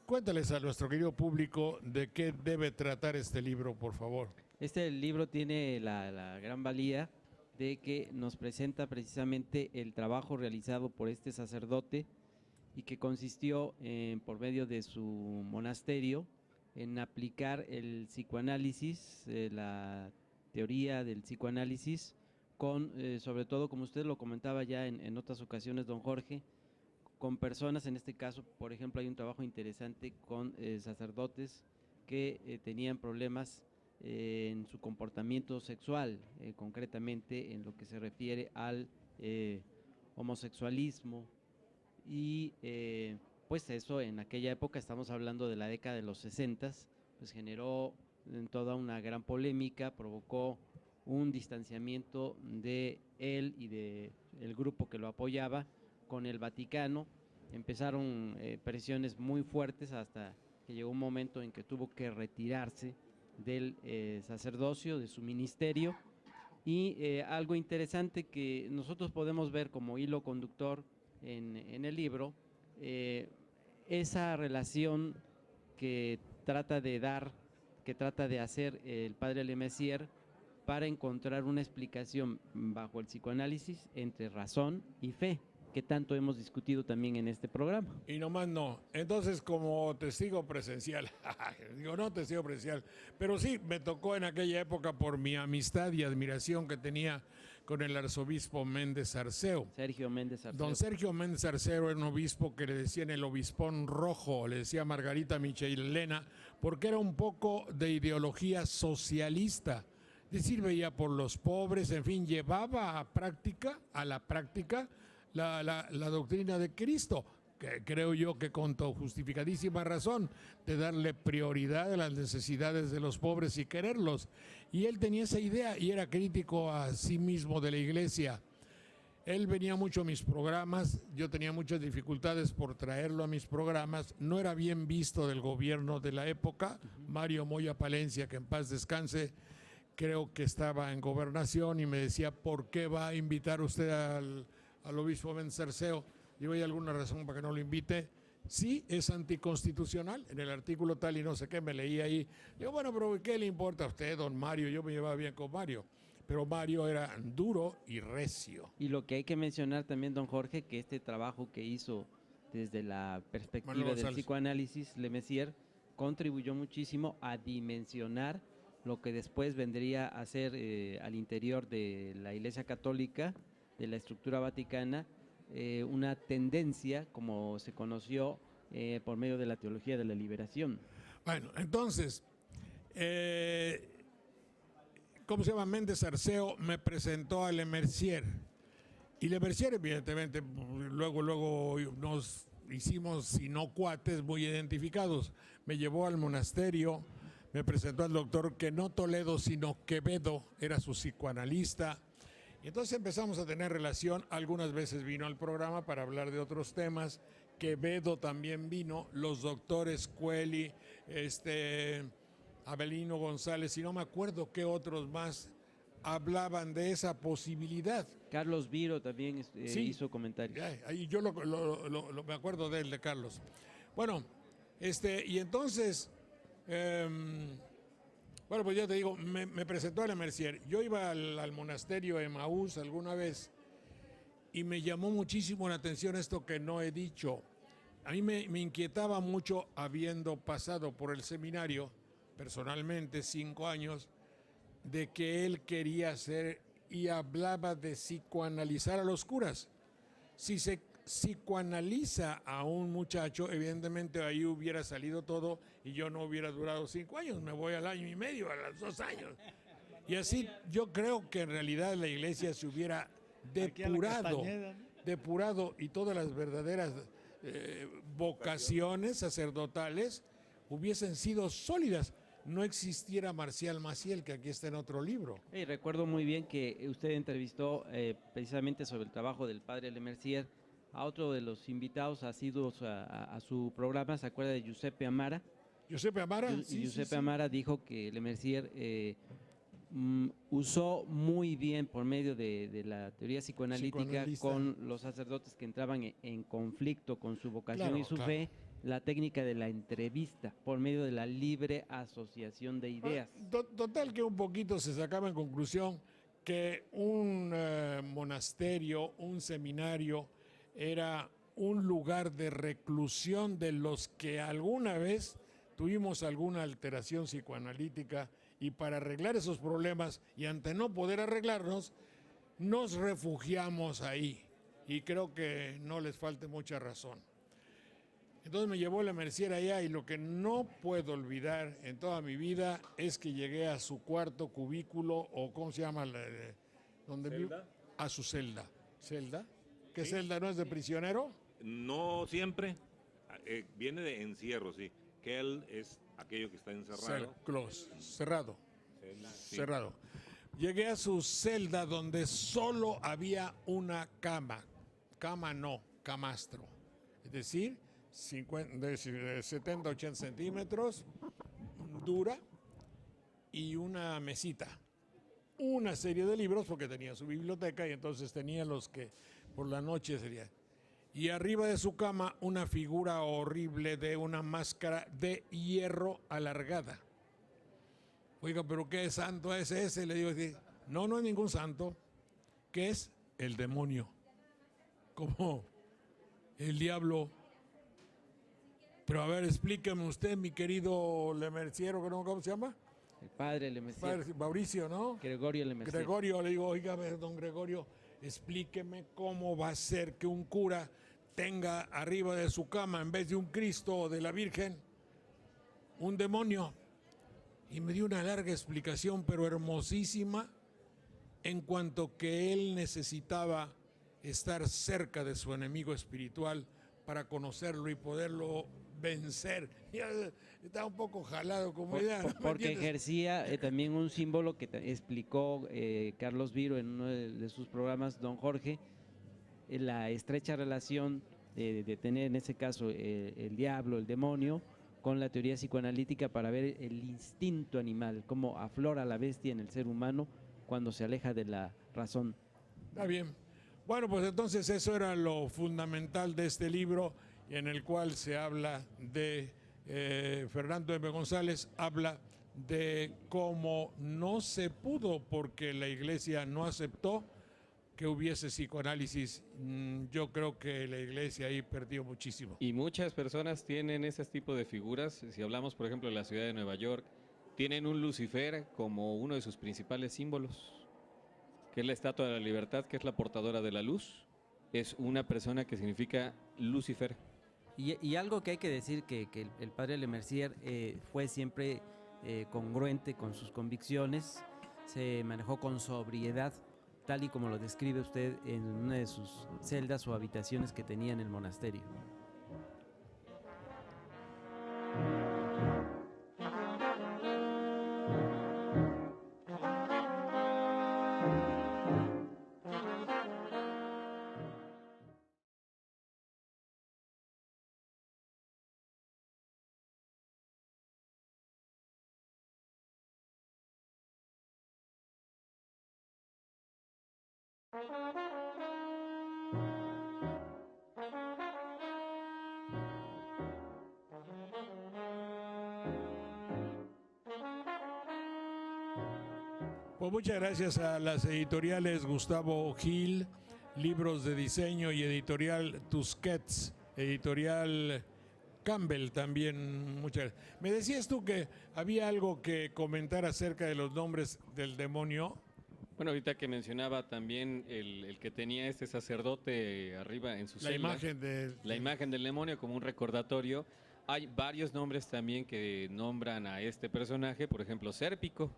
Cuéntales a nuestro querido público de qué debe tratar este libro, por favor. Este libro tiene la gran valía de que nos presenta precisamente el trabajo realizado por este sacerdote y que consistió por medio de su monasterio en aplicar el psicoanálisis, la teoría del psicoanálisis, con sobre todo, como usted lo comentaba ya en otras ocasiones, don Jorge, con personas, en este caso, por ejemplo, hay un trabajo interesante con sacerdotes que tenían problemas en su comportamiento sexual, concretamente en lo que se refiere al homosexualismo, y pues eso en aquella época, estamos hablando de la década de los 60, pues generó toda una gran polémica, provocó un distanciamiento de él y de el grupo que lo apoyaba con el Vaticano. Empezaron presiones muy fuertes hasta que llegó un momento en que tuvo que retirarse del sacerdocio, de su ministerio. Y algo interesante que nosotros podemos ver como hilo conductor en el libro, esa relación que trata de hacer el padre Lemercier para encontrar una explicación bajo el psicoanálisis entre razón y fe, que tanto hemos discutido también en este programa. Y nomás no. Entonces, como testigo presencial, digo, no testigo presencial, pero sí me tocó en aquella época por mi amistad y admiración que tenía con el arzobispo Méndez Arceo. Sergio Méndez Arceo. Don Sergio Méndez Arceo era un obispo que le decían el obispón rojo, le decía Margarita Michelena, porque era un poco de ideología socialista. Es decir, veía por los pobres, en fin, llevaba a la práctica la doctrina de Cristo, que creo yo que con justificadísima razón de darle prioridad a las necesidades de los pobres y quererlos. Y él tenía esa idea y era crítico a sí mismo de la iglesia. Él venía mucho a mis programas, yo tenía muchas dificultades por traerlo a mis programas, no era bien visto del gobierno de la época, Mario Moya Palencia, que en paz descanse, creo que estaba en gobernación y me decía, ¿por qué va a invitar usted al obispo Méndez Cerceo? Digo, ¿hay alguna razón para que no lo invite? Sí, es anticonstitucional, en el artículo tal y no sé qué, me leí ahí. Digo, bueno, pero ¿qué le importa a usted, don Mario? Yo me llevaba bien con Mario, pero Mario era duro y recio. Y lo que hay que mencionar también, don Jorge, que este trabajo que hizo desde la perspectiva Manuel del González. psicoanálisis, Le Messier, contribuyó muchísimo a dimensionar lo que después vendría a ser al interior de la Iglesia Católica, de la estructura vaticana, una tendencia como se conoció por medio de la teología de la liberación. Bueno, entonces, ¿cómo se llama? Méndez Arceo me presentó a Le Mercier. Y Le Mercier, evidentemente, luego nos hicimos, si no cuates, muy identificados. Me llevó al monasterio, me presentó al doctor que no Toledo, sino Quevedo, era su psicoanalista. Y entonces empezamos a tener relación. Algunas veces vino al programa para hablar de otros temas. Quevedo también vino, los doctores Cueli, Abelino González, y no me acuerdo qué otros más hablaban de esa posibilidad. Carlos Viro también Sí. hizo comentarios. Ahí yo me acuerdo de él, de Carlos. Bueno, y entonces, bueno, pues ya te digo, me presentó a Le Mercier. Yo iba al monasterio Emaús alguna vez y me llamó muchísimo la atención esto que no he dicho. A mí me inquietaba mucho, habiendo pasado por el seminario, personalmente 5 años, de que él quería hacer y hablaba de psicoanalizar a los curas. Si se psicoanaliza a un muchacho, evidentemente ahí hubiera salido todo y yo no hubiera durado 5 años, me voy al año y medio, a los 2 años. Y así yo creo que en realidad la iglesia se hubiera Aquí a la depurado, Castañeda, ¿no? depurado y todas las verdaderas vocaciones sacerdotales hubiesen sido sólidas. No existiera Marcial Maciel, que aquí está en otro libro. Recuerdo muy bien que usted entrevistó precisamente sobre el trabajo del padre Le Mercier a otro de los invitados asiduos a su programa. ¿Se acuerda de Giuseppe Amara? Giuseppe Amara. Y Giuseppe Amara dijo que Le Mercier usó muy bien, por medio de la teoría psicoanalítica, con los sacerdotes que entraban en conflicto con su vocación y su fe, la técnica de la entrevista por medio de la libre asociación de ideas. Total que un poquito se sacaba en conclusión que un monasterio, un seminario, era un lugar de reclusión de los que alguna vez tuvimos alguna alteración psicoanalítica, y para arreglar esos problemas y ante no poder arreglarnos, nos refugiamos ahí. Y creo que no les falte mucha razón. Entonces me llevó Le Mercier allá y lo que no puedo olvidar en toda mi vida es que llegué a su cuarto cubículo, o ¿cómo se llama? Donde ¿Celda? A su celda. ¿Celda? ¿Qué Sí. celda no es de prisionero? No siempre, viene de encierro, sí. Que él es aquello que está encerrado. Cerrado. Sí. Cerrado. Llegué a su celda donde solo había una cama. Cama no, camastro. Es decir, 70, 80 centímetros, dura, y una mesita. Una serie de libros, porque tenía su biblioteca y entonces tenía los que por la noche serían. Y arriba de su cama una figura horrible de una máscara de hierro alargada. Oiga, ¿pero qué santo es ese? Le digo, no es ningún santo. ¿Qué es? El demonio. Como el diablo. Pero a ver, explíqueme usted, mi querido Le Mercier, ¿cómo se llama? El padre Le Mercier. Mauricio, ¿no? Gregorio Le Mercier. Gregorio, le digo, oiga, a ver, don Gregorio, explíqueme cómo va a ser que un cura tenga arriba de su cama, en vez de un Cristo o de la Virgen, un demonio. Y me dio una larga explicación, pero hermosísima, en cuanto que él necesitaba estar cerca de su enemigo espiritual para conocerlo y poderlo vencer. Ya estaba un poco jalado como idea, ¿no? Porque ejercía también un símbolo que explicó Carlos Viro en uno de sus programas, don Jorge, la estrecha relación de tener en ese caso el diablo, el demonio, con la teoría psicoanalítica para ver el instinto animal, cómo aflora la bestia en el ser humano cuando se aleja de la razón. Está bien. Bueno, pues entonces eso era lo fundamental de este libro, en el cual se habla de Fernando M. González, habla de cómo no se pudo porque la Iglesia no aceptó que hubiese psicoanálisis. Yo creo que la Iglesia ahí perdió muchísimo. Y muchas personas tienen ese tipo de figuras. Si hablamos, por ejemplo, de la ciudad de Nueva York, tienen un Lucifer como uno de sus principales símbolos, que es la Estatua de la Libertad, que es la portadora de la luz. Es una persona que significa Lucifer. Y algo que hay que decir, que el padre Lemercier fue siempre congruente con sus convicciones, se manejó con sobriedad, tal y como lo describe usted en una de sus celdas o habitaciones que tenía en el monasterio. Pues muchas gracias a las editoriales Gustavo Gil, Libros de Diseño, y editorial Tusquets, editorial Campbell también. Muchas. Me decías tú que había algo que comentar acerca de los nombres del demonio. Bueno, ahorita que mencionaba también el que tenía este sacerdote arriba en su celda, la imagen del demonio como un recordatorio. Hay varios nombres también que nombran a este personaje, por ejemplo, Sérpico,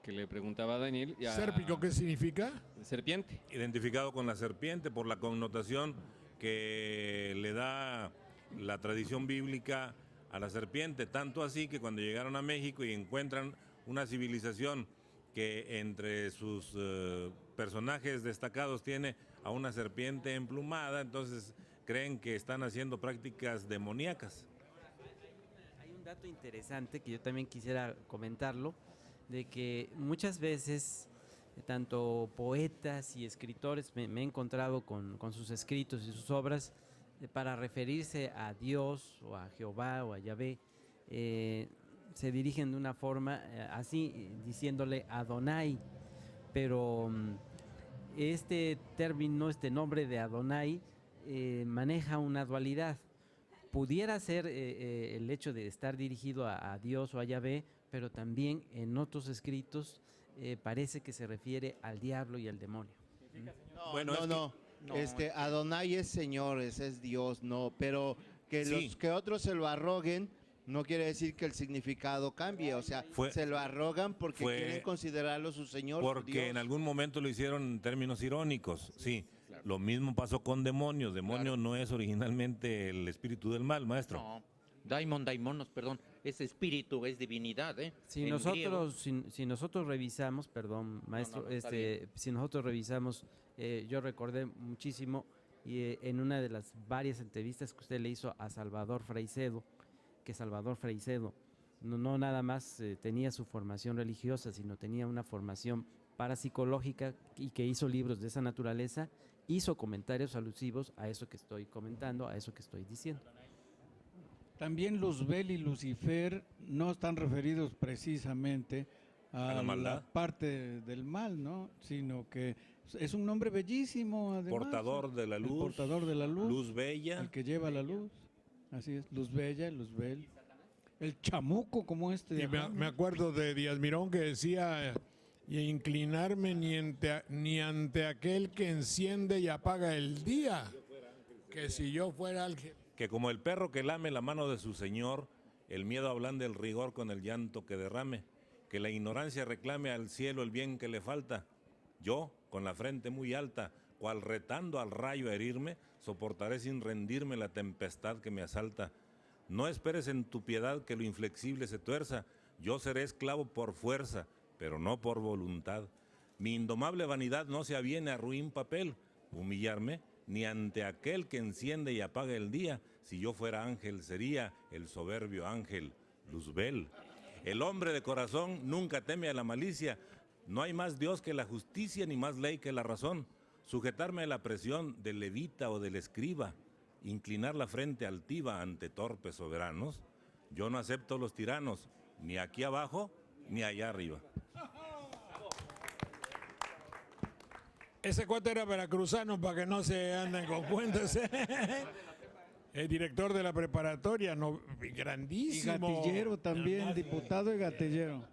que le preguntaba a Daniel. ¿Sérpico qué significa? Serpiente. Identificado con la serpiente por la connotación que le da la tradición bíblica a la serpiente, tanto así que cuando llegaron a México y encuentran una civilización que entre sus personajes destacados tiene a una serpiente emplumada, entonces creen que están haciendo prácticas demoníacas. Hay un dato interesante que yo también quisiera comentarlo, de que muchas veces tanto poetas y escritores me he encontrado con sus escritos y sus obras para referirse a Dios o a Jehová o a Yahvé, se dirigen de una forma así, diciéndole Adonai, pero este término, este nombre de Adonai maneja una dualidad. Pudiera ser el hecho de estar dirigido a Dios o a Yahvé, pero también en otros escritos parece que se refiere al diablo y al demonio. No. Adonai es Señor, ese es Dios, no, pero que los que otros se lo arroguen no quiere decir que el significado cambie, o sea, se lo arrogan porque quieren considerarlo su Señor. Porque Dios. en algún momento lo hicieron en términos irónicos, sí. Claro. Lo mismo pasó con demonios. Demonio no es originalmente el espíritu del mal, maestro. No, daimonos, perdón, es espíritu, es divinidad, ¿eh? Si nosotros revisamos, perdón, maestro, si nosotros revisamos, yo recordé muchísimo en una de las varias entrevistas que usted le hizo a Salvador Fraicedo, que Salvador Fraicedo no nada más tenía su formación religiosa, sino tenía una formación parapsicológica y que hizo libros de esa naturaleza, hizo comentarios alusivos a eso que estoy comentando, a eso que estoy diciendo. También Luzbel y Lucifer no están referidos precisamente a la parte del mal, ¿no? Sino que es un nombre bellísimo, además. Portador de la luz. El portador de la luz. Luz bella. El que lleva la luz. Así es, Luz Bella, Luzbel. El chamuco como este. Y me acuerdo de Díaz Mirón que decía, y inclinarme ni ante aquel que enciende y apaga el día, que si yo fuera ángel. Que como el perro que lame la mano de su señor, el miedo ablande el rigor con el llanto que derrame, que la ignorancia reclame al cielo el bien que le falta. Yo, con la frente muy alta, cual retando al rayo a herirme, soportaré sin rendirme la tempestad que me asalta. No esperes en tu piedad que lo inflexible se tuerza, yo seré esclavo por fuerza, pero no por voluntad. Mi indomable vanidad no se aviene a ruin papel, humillarme ni ante aquel que enciende y apaga el día. Si yo fuera ángel, sería el soberbio ángel Luzbel. El hombre de corazón nunca teme a la malicia. No hay más Dios que la justicia, ni más ley que la razón. Sujetarme a la presión del levita o del escriba, inclinar la frente altiva ante torpes soberanos. Yo no acepto los tiranos, ni aquí abajo, ni allá arriba. Ese cuate era veracruzano para que no se anden con cuentas. El director de la preparatoria, no, Y grandísimo. gatillero también, diputado y gatillero.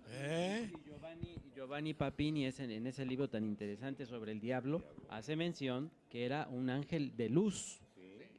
Y Giovanni Papini en ese libro tan interesante sobre el diablo hace mención que era un ángel de luz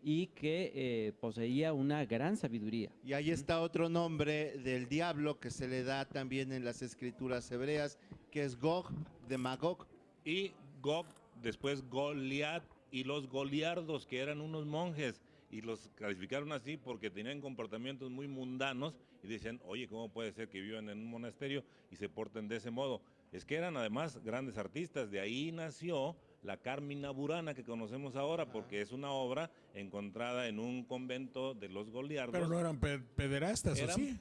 y que poseía una gran sabiduría. Y ahí está otro nombre del diablo que se le da también en las escrituras hebreas, que es Gog de Magog. Y Gog, después Goliat, y los goliardos, que eran unos monjes, y los clasificaron así porque tenían comportamientos muy mundanos, y decían, oye, ¿cómo puede ser que vivan en un monasterio y se porten de ese modo? Es que eran además grandes artistas, de ahí nació la Carmina Burana que conocemos ahora, porque es una obra encontrada en un convento de los goliardos. Pero no eran pederastas, ¿o Eran sí?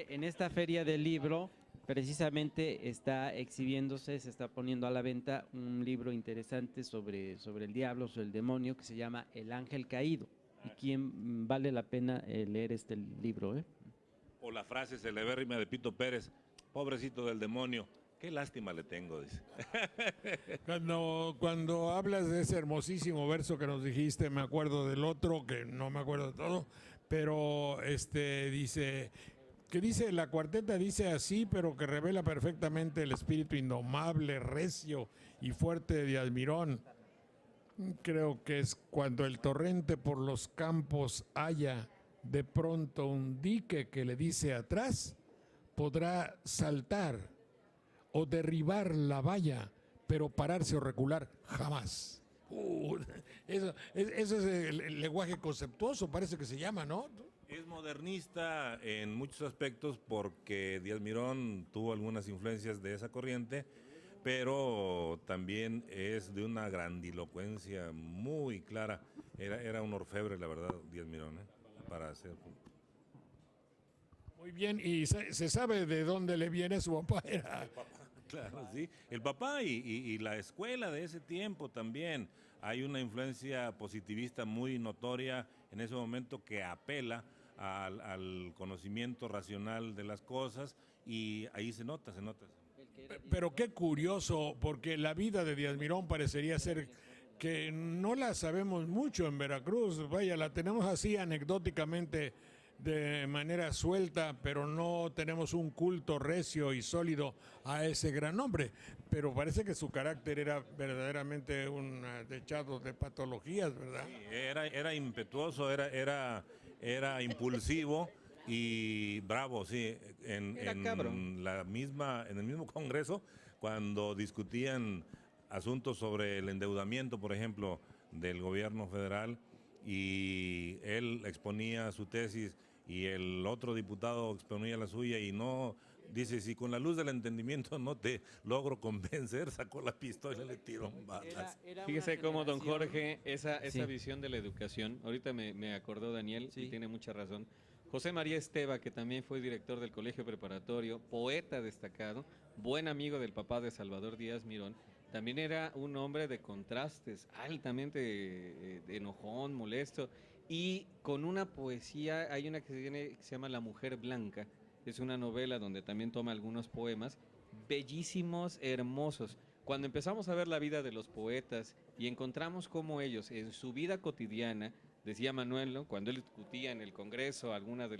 En esta feria del libro, precisamente está exhibiéndose, se está poniendo a la venta un libro interesante sobre el diablo, sobre el demonio, que se llama El Ángel Caído. ¿Y quién vale la pena leer este libro? O la frase celebérrima de Pito Pérez, pobrecito del demonio, qué lástima le tengo, dice. Cuando hablas de ese hermosísimo verso que nos dijiste, me acuerdo del otro, que no me acuerdo de todo, pero dice, la cuarteta dice así, pero que revela perfectamente el espíritu indomable, recio y fuerte de Almirón. Creo que es cuando el torrente por los campos haya de pronto un dique que le dice atrás, podrá saltar o derribar la valla, pero pararse o recular jamás. Eso es el lenguaje conceptuoso, parece que se llama, ¿no? Es modernista en muchos aspectos porque Díaz Mirón tuvo algunas influencias de esa corriente, pero también es de una grandilocuencia muy clara. Era un orfebre, la verdad, Díaz Mirón, para hacer... Muy bien, y se sabe de dónde le viene su papá. Claro, sí. El papá y la escuela de ese tiempo también. Hay una influencia positivista muy notoria en ese momento que apela al conocimiento racional de las cosas y ahí se nota. Pero qué curioso, porque la vida de Díaz Mirón parecería ser que no la sabemos mucho en Veracruz. Vaya, la tenemos así anecdóticamente de manera suelta, pero no tenemos un culto recio y sólido a ese gran hombre. Pero parece que su carácter era verdaderamente un dechado de patologías, ¿verdad? Sí, era impetuoso, era impulsivo y bravo, sí. En el mismo Congreso, cuando discutían asuntos sobre el endeudamiento, por ejemplo, del gobierno federal, y él exponía su tesis y el otro diputado exponía la suya y no, dice, si con la luz del entendimiento no te logro convencer, sacó la pistola y le tiró balas. Fíjese cómo, don Jorge, esa Sí. visión de la educación, ahorita me acordó Daniel, Sí. y tiene mucha razón. José María Esteva, que también fue director del Colegio Preparatorio, poeta destacado, buen amigo del papá de Salvador Díaz Mirón, también era un hombre de contrastes, altamente enojón, molesto, y con una poesía, hay una que se llama La Mujer Blanca, es una novela donde también toma algunos poemas, bellísimos, hermosos. Cuando empezamos a ver la vida de los poetas y encontramos cómo ellos en su vida cotidiana, decía Manuel, ¿no?, cuando él discutía en el Congreso algunas de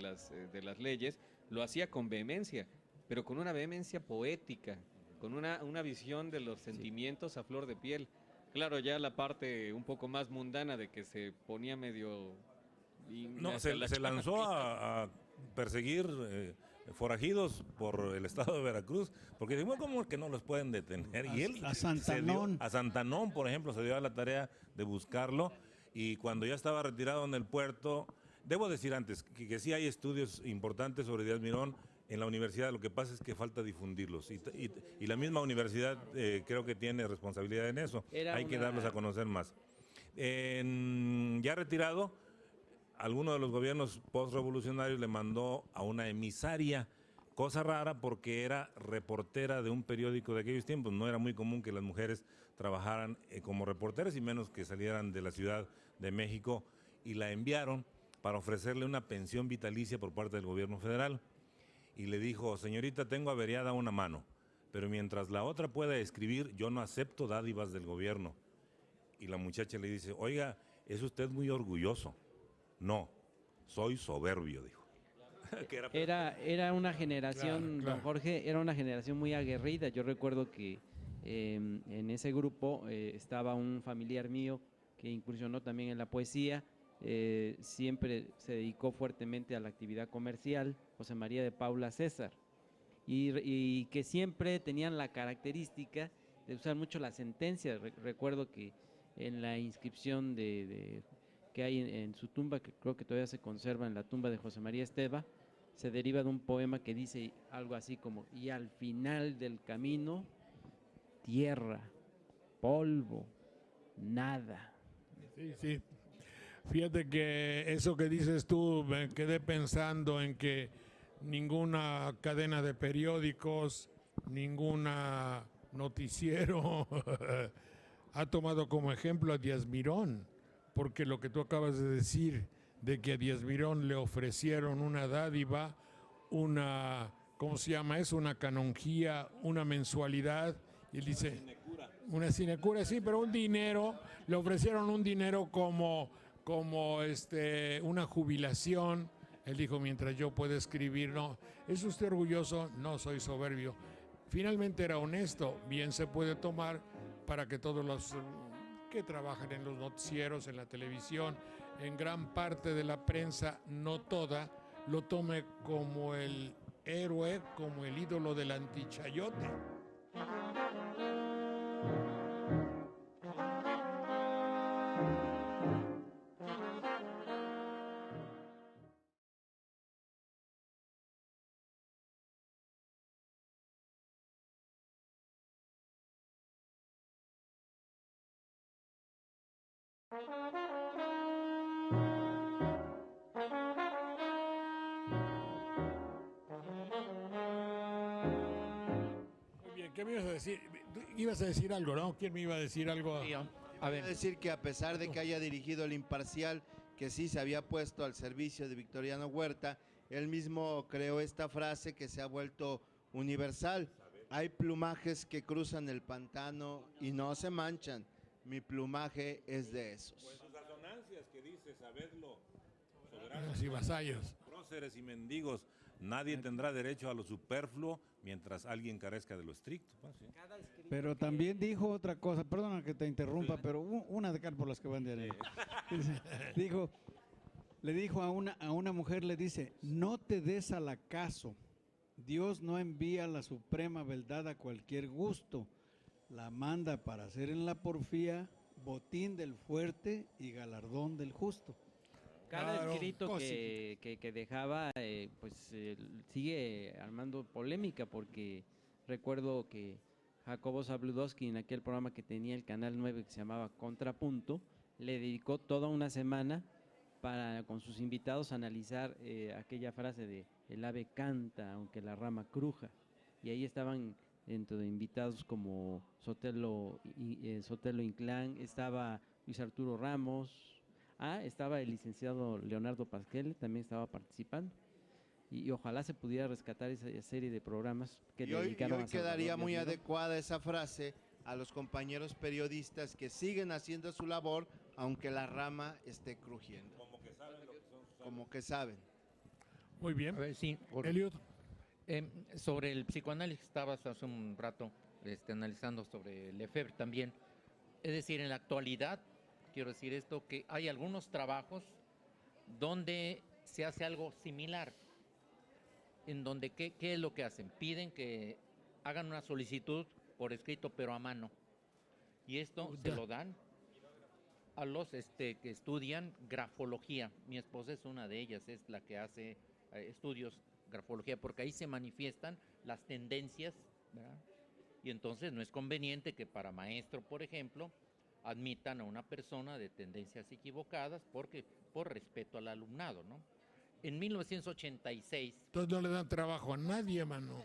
las leyes, lo hacía con vehemencia, pero con una vehemencia poética, con una visión de los sentimientos a flor de piel. Claro, ya la parte un poco más mundana de que se ponía medio... No, se lanzó a perseguir forajidos por el estado de Veracruz, porque digo, ¿cómo que no los pueden detener? Y él A Santanón. a Santanón, por ejemplo, se dio a la tarea de buscarlo, y cuando ya estaba retirado en el puerto, debo decir antes que sí hay estudios importantes sobre Díaz Mirón en la universidad, lo que pasa es que falta difundirlos y la misma universidad creo que tiene responsabilidad en eso. Hay que darlos a conocer más. Ya retirado, alguno de los gobiernos postrevolucionarios le mandó a una emisaria, cosa rara porque era reportera de un periódico de aquellos tiempos. No era muy común que las mujeres trabajaran como reporteras y menos que salieran de la Ciudad de México, y la enviaron para ofrecerle una pensión vitalicia por parte del gobierno federal. Y le dijo: señorita, tengo averiada una mano, pero mientras la otra pueda escribir, yo no acepto dádivas del gobierno. Y la muchacha le dice: oiga, es usted muy orgulloso. No, soy soberbio, dijo. Era una generación, Claro. don Jorge, era una generación muy aguerrida. Yo recuerdo que en ese grupo estaba un familiar mío que incursionó también en la poesía, siempre se dedicó fuertemente a la actividad comercial, José María de Paula César, y que siempre tenían la característica de usar mucho la sentencia. Recuerdo que en la inscripción que hay en su tumba, que creo que todavía se conserva en la tumba de José María Esteva, se deriva de un poema que dice algo así como: y al final del camino, tierra, polvo, nada. Sí, sí. Fíjate que eso que dices tú, me quedé pensando en que ninguna cadena de periódicos, ninguna noticiero ha tomado como ejemplo a Díaz Mirón, porque lo que tú acabas de decir, de que a Díaz Mirón le ofrecieron una dádiva, una, ¿cómo se llama eso? Una canonjía, una mensualidad, y él dice, una sinecura, sí, pero un dinero, le ofrecieron un dinero como una jubilación. Él dijo: mientras yo pueda escribir, no. ¿Es usted orgulloso? No, soy soberbio. Finalmente era honesto. Bien se puede tomar para que todos los que trabajan en los noticieros, en la televisión, en gran parte de la prensa, no toda, lo tome como el héroe, como el ídolo del antichayote. Muy bien, ¿qué me ibas a decir? Tú ibas a decir algo, ¿no? ¿Quién me iba a decir algo? Sí, a Quiero ver, decir que a pesar de que haya dirigido El Imparcial, que sí se había puesto al servicio de Victoriano Huerta, él mismo creó esta frase que se ha vuelto universal: hay plumajes que cruzan el pantano y no se manchan, mi plumaje es de esos. Pues sus asonancias que dice: sabedlo, Los y vasallos. próceres y mendigos, nadie tendrá derecho a lo superfluo mientras alguien carezca de lo estricto. Pues, sí. Pero también dijo otra cosa, perdona que te interrumpa, pero una de cal por las que van de arena. Le dijo a una mujer, le dice: no te des al acaso, Dios no envía la suprema verdad a cualquier gusto, la manda para hacer en la porfía botín del fuerte y galardón del justo. Cada Claro, escrito cosas. que dejaba, sigue armando polémica, porque recuerdo que Jacobo Zabludowski, en aquel programa que tenía el Canal 9 que se llamaba Contrapunto, le dedicó toda una semana para, con sus invitados, analizar aquella frase de el ave canta aunque la rama cruja. Y ahí estaban dentro de invitados como Sotelo Inclán, estaba Luis Arturo Ramos. Estaba el licenciado Leonardo Pasquel, también estaba participando. Y ojalá se pudiera rescatar esa serie de programas que Y hoy dedicaron a Salvador quedaría Díaz muy Mirón. adecuada esa frase a los compañeros periodistas que siguen haciendo su labor aunque la rama esté crujiendo. Como que saben. Muy bien. a ver, sí, Eliot. sobre el psicoanálisis estabas hace un rato analizando sobre Lefebvre también. Es decir, en la actualidad, quiero decir esto, que hay algunos trabajos donde se hace algo similar, en donde, ¿qué es lo que hacen? Piden que hagan una solicitud por escrito, pero a mano. Y esto se lo dan a los que estudian grafología. Mi esposa es una de ellas, es la que hace estudios grafología, porque ahí se manifiestan las tendencias, ¿verdad? Y entonces no es conveniente que para maestro, por ejemplo, admitan a una persona de tendencias equivocadas porque por respeto al alumnado, ¿no? En 1986... Entonces no le dan trabajo a nadie, mano.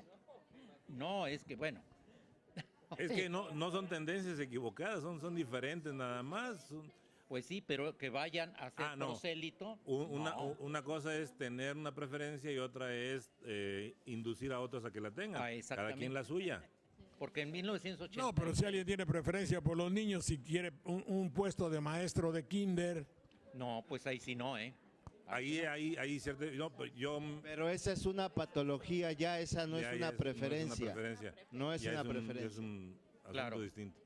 No, es que bueno... Es que no son tendencias equivocadas, son diferentes nada más. Pues sí, pero que vayan a ser prosélito. Una cosa es tener una preferencia y otra es inducir a otros a que la tengan. Cada quien la suya. Porque en 1980... No, pero si alguien tiene preferencia por los niños, si quiere un puesto de maestro de kinder... No, pues ahí sí no, ¿eh? Ahí cierto, pero esa es una patología, ya esa no es una preferencia. No es una preferencia. Es un asunto distinto.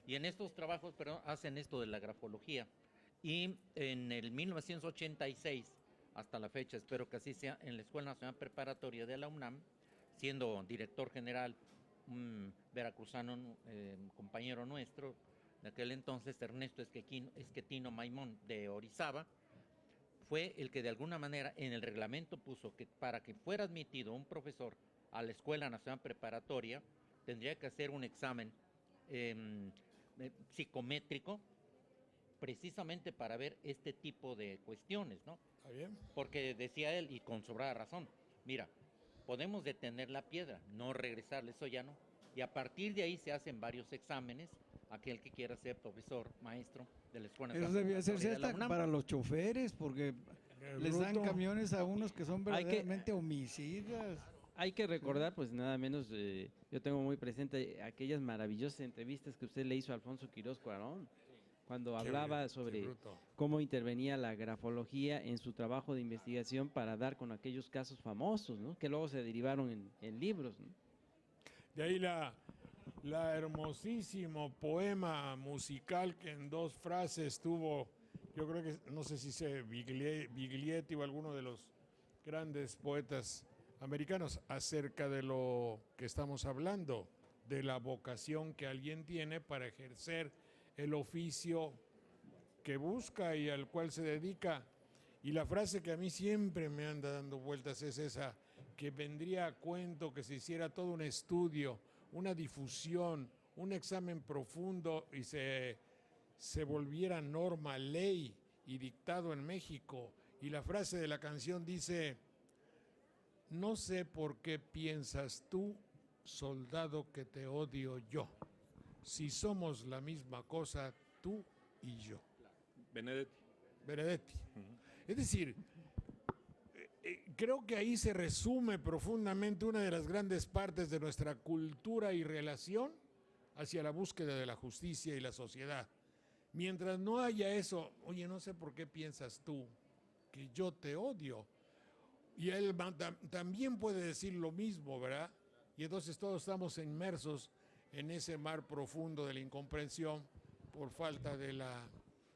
Y en estos trabajos, pero hacen esto de la grafología. Y en el 1986, hasta la fecha, espero que así sea, en la Escuela Nacional Preparatoria de la UNAM, siendo director general un veracruzano, compañero nuestro, de aquel entonces, Ernesto Esquetino Maimón, de Orizaba, fue el que de alguna manera en el reglamento puso que para que fuera admitido un profesor a la Escuela Nacional Preparatoria, tendría que hacer un examen psicométrico, precisamente para ver este tipo de cuestiones, ¿no? ¿Está bien? Porque decía él, y con sobrada razón, mira, podemos detener la piedra, no regresarle, eso ya no. Y a partir de ahí se hacen varios exámenes, aquel que quiera ser profesor, maestro de la Escuela Eso Nacional debía hacerse Preparatoria de la hasta UNAM. para los choferes, porque les dan bruto. camiones a unos que son verdaderamente homicidas. Hay que recordar, pues nada menos, yo tengo muy presente aquellas maravillosas entrevistas que usted le hizo a Alfonso Quirós Cuarón, cuando hablaba sobre cómo intervenía la grafología en su trabajo de investigación para dar con aquellos casos famosos, ¿no? Que luego se derivaron en libros, ¿no? De ahí la hermosísimo poema musical que en 2 frases tuvo, yo creo que, no sé si sea Biglietti o alguno de los grandes poetas americanos, acerca de lo que estamos hablando, de la vocación que alguien tiene para ejercer el oficio que busca y al cual se dedica. Y la frase que a mí siempre me anda dando vueltas es esa, que vendría a cuento que se hiciera todo un estudio, una difusión, un examen profundo y se volviera norma, ley y dictado en México. Y la frase de la canción dice: no sé por qué piensas tú, soldado, que te odio yo, si somos la misma cosa tú y yo. Benedetti. Es decir, creo que ahí se resume profundamente una de las grandes partes de nuestra cultura y relación hacia la búsqueda de la justicia y la sociedad. Mientras no haya eso, oye, no sé por qué piensas tú que yo te odio. Y él también puede decir lo mismo, ¿verdad? Y entonces todos estamos inmersos en ese mar profundo de la incomprensión por falta de la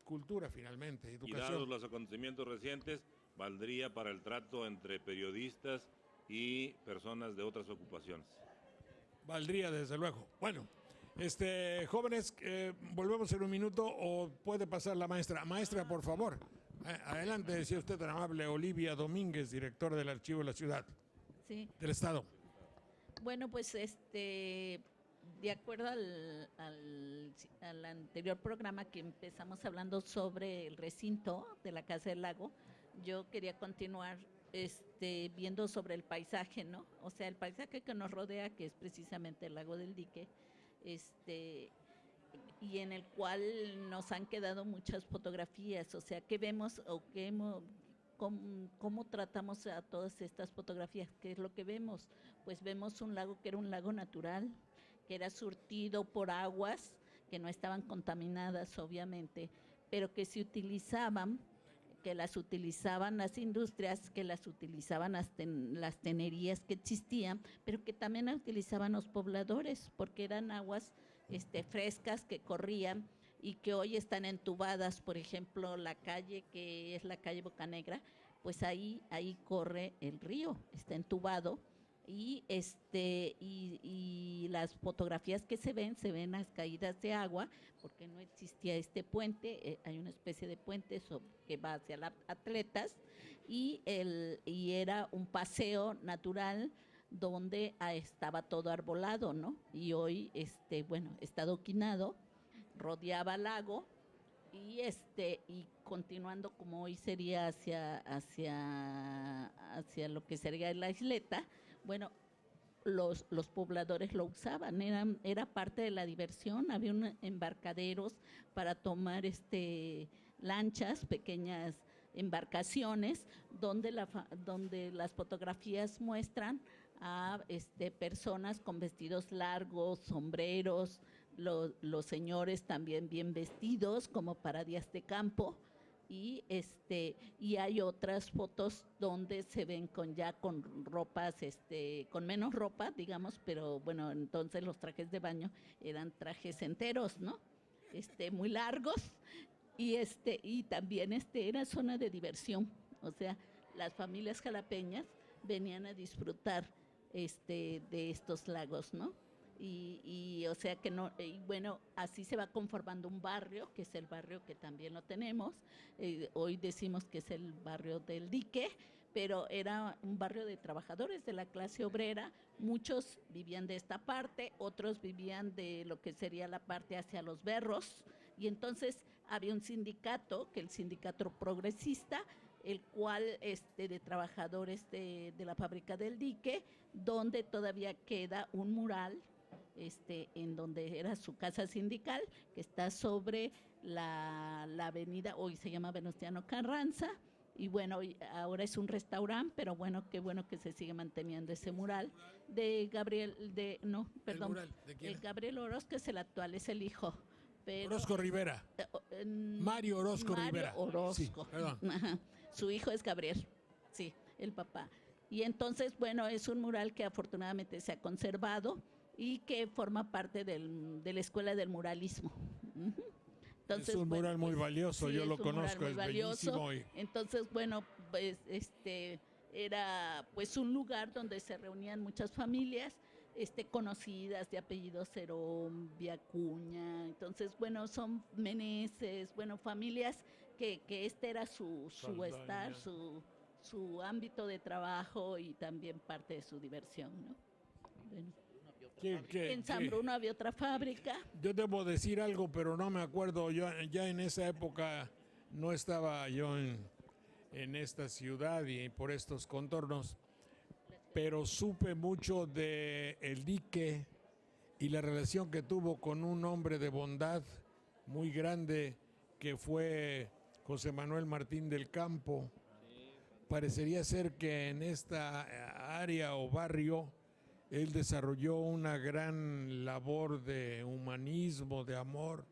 cultura, finalmente, educación. Y dados los acontecimientos recientes, valdría para el trato entre periodistas y personas de otras ocupaciones. Valdría, desde luego. Bueno, jóvenes, volvemos en un minuto o puede pasar la maestra. Maestra, por favor. Adelante, decía usted tan amable, Olivia Domínguez, directora del Archivo de la Ciudad. Sí. Del Estado. Bueno, pues de acuerdo al anterior programa que empezamos hablando sobre el recinto de la Casa del Lago, yo quería continuar viendo sobre el paisaje, ¿no? O sea, el paisaje que nos rodea, que es precisamente el Lago del Dique, y en el cual nos han quedado muchas fotografías, o sea, ¿qué vemos o cómo tratamos a todas estas fotografías? ¿Qué es lo que vemos? Pues vemos un lago que era un lago natural, que era surtido por aguas que no estaban contaminadas, obviamente, pero que se utilizaban, que las utilizaban las industrias, que las utilizaban las tenerías que existían, pero que también las utilizaban los pobladores, porque eran aguas frescas que corrían y que hoy están entubadas. Por ejemplo, la calle que es la calle Bocanegra, pues ahí corre el río, está entubado, y las fotografías que se ven las caídas de agua, porque no existía este puente, hay una especie de puente que va hacia las Atletas, y era un paseo natural donde estaba todo arbolado, ¿no? Y hoy, está adoquinado, rodeaba el lago, y continuando como hoy sería hacia lo que sería la isleta, bueno, los pobladores lo usaban, era parte de la diversión, había embarcaderos para tomar lanchas, pequeñas embarcaciones, donde las fotografías muestran a personas con vestidos largos, sombreros, los señores también bien vestidos como para días de campo, y hay otras fotos donde se ven con ropas, con menos ropa, digamos, pero bueno, entonces los trajes de baño eran trajes enteros, ¿no? Muy largos, y también era zona de diversión, o sea, las familias jalapeñas venían a disfrutar de estos lagos, ¿no? O sea que no, y bueno, así se va conformando un barrio, que es el barrio que también lo tenemos. Hoy decimos que es el barrio del Dique, pero era un barrio de trabajadores de la clase obrera. Muchos vivían de esta parte, otros vivían de lo que sería la parte hacia Los Berros, y entonces había un sindicato, que el sindicato progresista, el cual de trabajadores de la fábrica del Dique, donde todavía queda un mural en donde era su casa sindical, que está sobre la avenida, hoy se llama Venustiano Carranza, y bueno, ahora es un restaurante, pero bueno, qué bueno que se sigue manteniendo ese mural de Gabriel, Gabriel Orozco, que es el actual, es el hijo. Pero, Orozco Rivera. Mario Orozco Rivera. Orozco. Sí, perdón. Ajá. Su hijo es Gabriel, sí, el papá. Y entonces, bueno, es un mural que afortunadamente se ha conservado y que forma parte de la Escuela del Muralismo. Entonces, es un mural muy valioso, sí, yo lo conozco, es valioso. bellísimo. Entonces, bueno, pues era pues un lugar donde se reunían muchas familias conocidas de apellido Cerón, Viacuña. Entonces, bueno, son Meneses, bueno, familias que era su estar, su ámbito de trabajo y también parte de su diversión, ¿no? Bueno. En San Bruno había otra fábrica. Yo debo decir algo, pero no me acuerdo. Yo ya en esa época no estaba yo en esta ciudad y por estos contornos, pero supe mucho de el Dique y la relación que tuvo con un hombre de bondad muy grande que fue José Manuel Martín del Campo. Parecería ser que en esta área o barrio él desarrolló una gran labor de humanismo, de amor,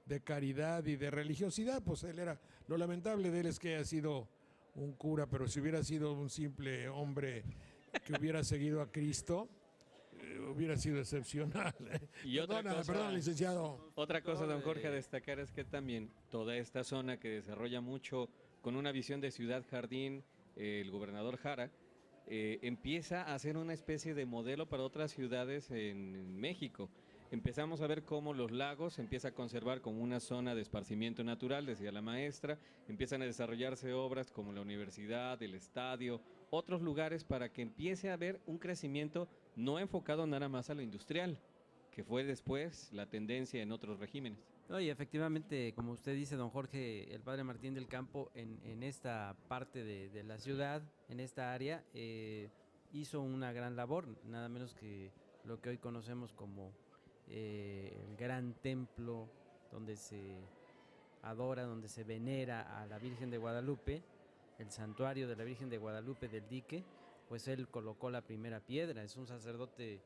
de caridad y de religiosidad. Pues él era, lo lamentable de él es que haya sido un cura, pero si hubiera sido un simple hombre que hubiera seguido a Cristo, hubiera sido excepcional. Y perdón, licenciado. Otra cosa, don Jorge, a destacar es que también toda esta zona que desarrolla mucho con una visión de ciudad jardín, el gobernador Jara, empieza a ser una especie de modelo para otras ciudades en México. Empezamos a ver cómo los lagos se empieza a conservar como una zona de esparcimiento natural, decía la maestra, empiezan a desarrollarse obras como la universidad, el estadio, otros lugares para que empiece a haber un crecimiento no enfocado nada más a lo industrial, que fue después la tendencia en otros regímenes. No, y efectivamente, como usted dice, don Jorge, el padre Martín del Campo en esta parte de la ciudad, en esta área, hizo una gran labor, nada menos que lo que hoy conocemos como el gran templo donde se adora, donde se venera a la Virgen de Guadalupe, el santuario de la Virgen de Guadalupe del Dique. Pues él colocó la primera piedra, es un sacerdote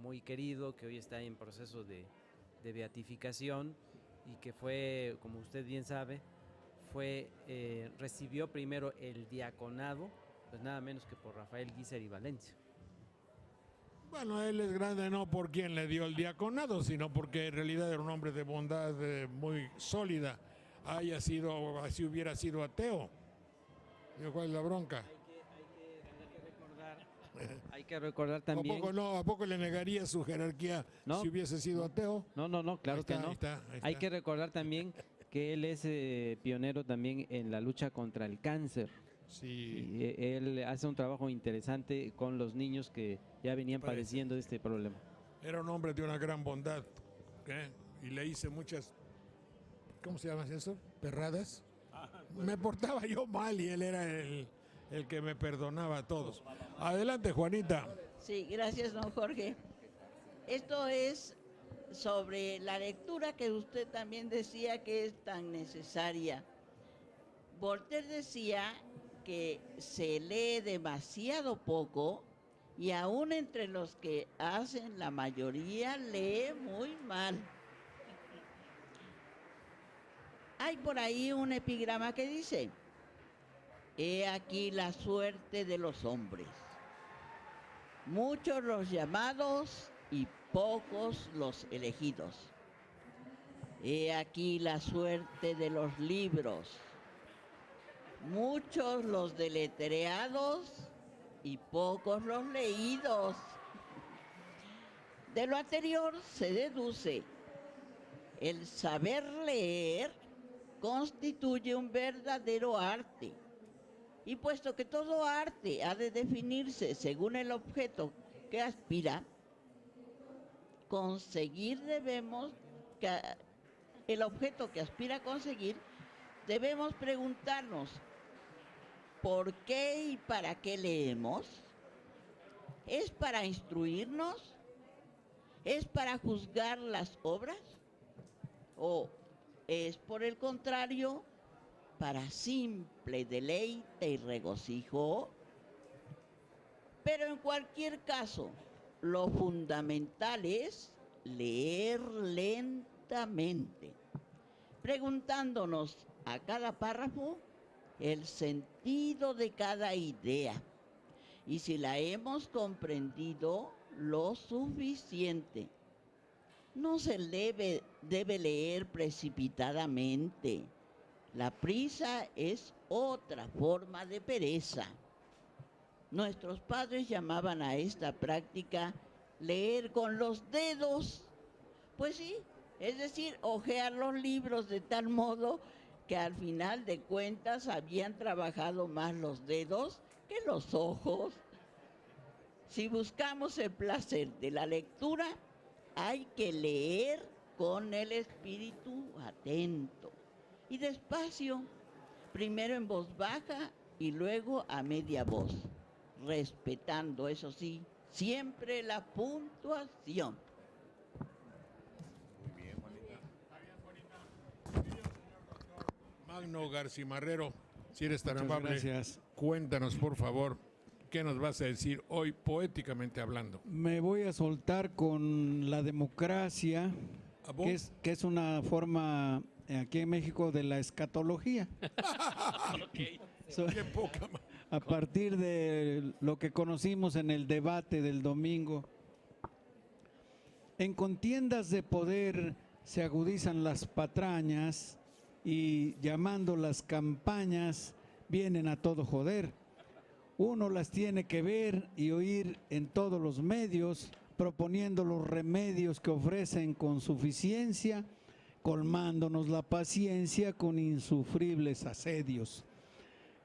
muy querido que hoy está en proceso de beatificación y que fue, como usted bien sabe, recibió primero el diaconado, pues nada menos que por Rafael Guízar y Valencia. Bueno, él es grande no por quien le dio el diaconado, sino porque en realidad era un hombre de bondad muy sólida. Así hubiera sido ateo. ¿Cuál es la bronca? Hay que recordar Hay que recordar ¿A también... poco no? ¿A poco le negaría su jerarquía No. si hubiese sido ateo? No, claro Ahí está, que no. ahí está, ahí Hay está. que recordar también que él es pionero también en la lucha contra el cáncer. Sí, Y él hace un trabajo interesante con los niños que ya venían Parece. padeciendo de este problema. era un hombre de una gran bondad. ¿eh? Y le hice muchas, ¿cómo se llama eso? ¿Perradas? Me portaba yo mal y él era el que me perdonaba a todos. Adelante, Juanita. Sí, gracias, don Jorge. Esto es sobre la lectura que usted también decía que es tan necesaria. Voltaire decía que se lee demasiado poco y aún entre los que hacen la mayoría lee muy mal. Hay por ahí un epigrama que dice: he aquí la suerte de los hombres. Muchos los llamados y pocos los elegidos. He aquí la suerte de los libros. Muchos los deletreados y pocos los leídos. De lo anterior se deduce: el saber leer constituye un verdadero arte. Y puesto que todo arte ha de definirse según el objeto que aspira, el objeto que aspira a conseguir, debemos preguntarnos: ¿por qué y para qué leemos? ¿Es para instruirnos? ¿Es para juzgar las obras? ¿O es, por el contrario, para simple deleite y regocijo? Pero en cualquier caso, lo fundamental es leer lentamente, preguntándonos a cada párrafo el sentido de cada idea y si la hemos comprendido lo suficiente. No se debe leer precipitadamente. La prisa es otra forma de pereza. Nuestros padres llamaban a esta práctica leer con los dedos. Pues sí, es decir, hojear los libros de tal modo que al final de cuentas habían trabajado más los dedos que los ojos. Si buscamos el placer de la lectura, hay que leer con el espíritu atento y despacio, primero en voz baja y luego a media voz, respetando, eso sí, siempre la puntuación. Magno Garcimarrero, si eres tan Muchas amable, gracias. cuéntanos por favor, ¿qué nos vas a decir hoy poéticamente hablando? Me voy a soltar con la democracia, ¿A vos? que es una forma aquí en México de la escatología. So- Qué poca ma- a partir de lo que conocimos en el debate del domingo. En contiendas de poder se agudizan las patrañas y llamando las campañas vienen a todo joder. Uno las tiene que ver y oír en todos los medios, proponiendo los remedios que ofrecen con suficiencia, colmándonos la paciencia con insufribles asedios.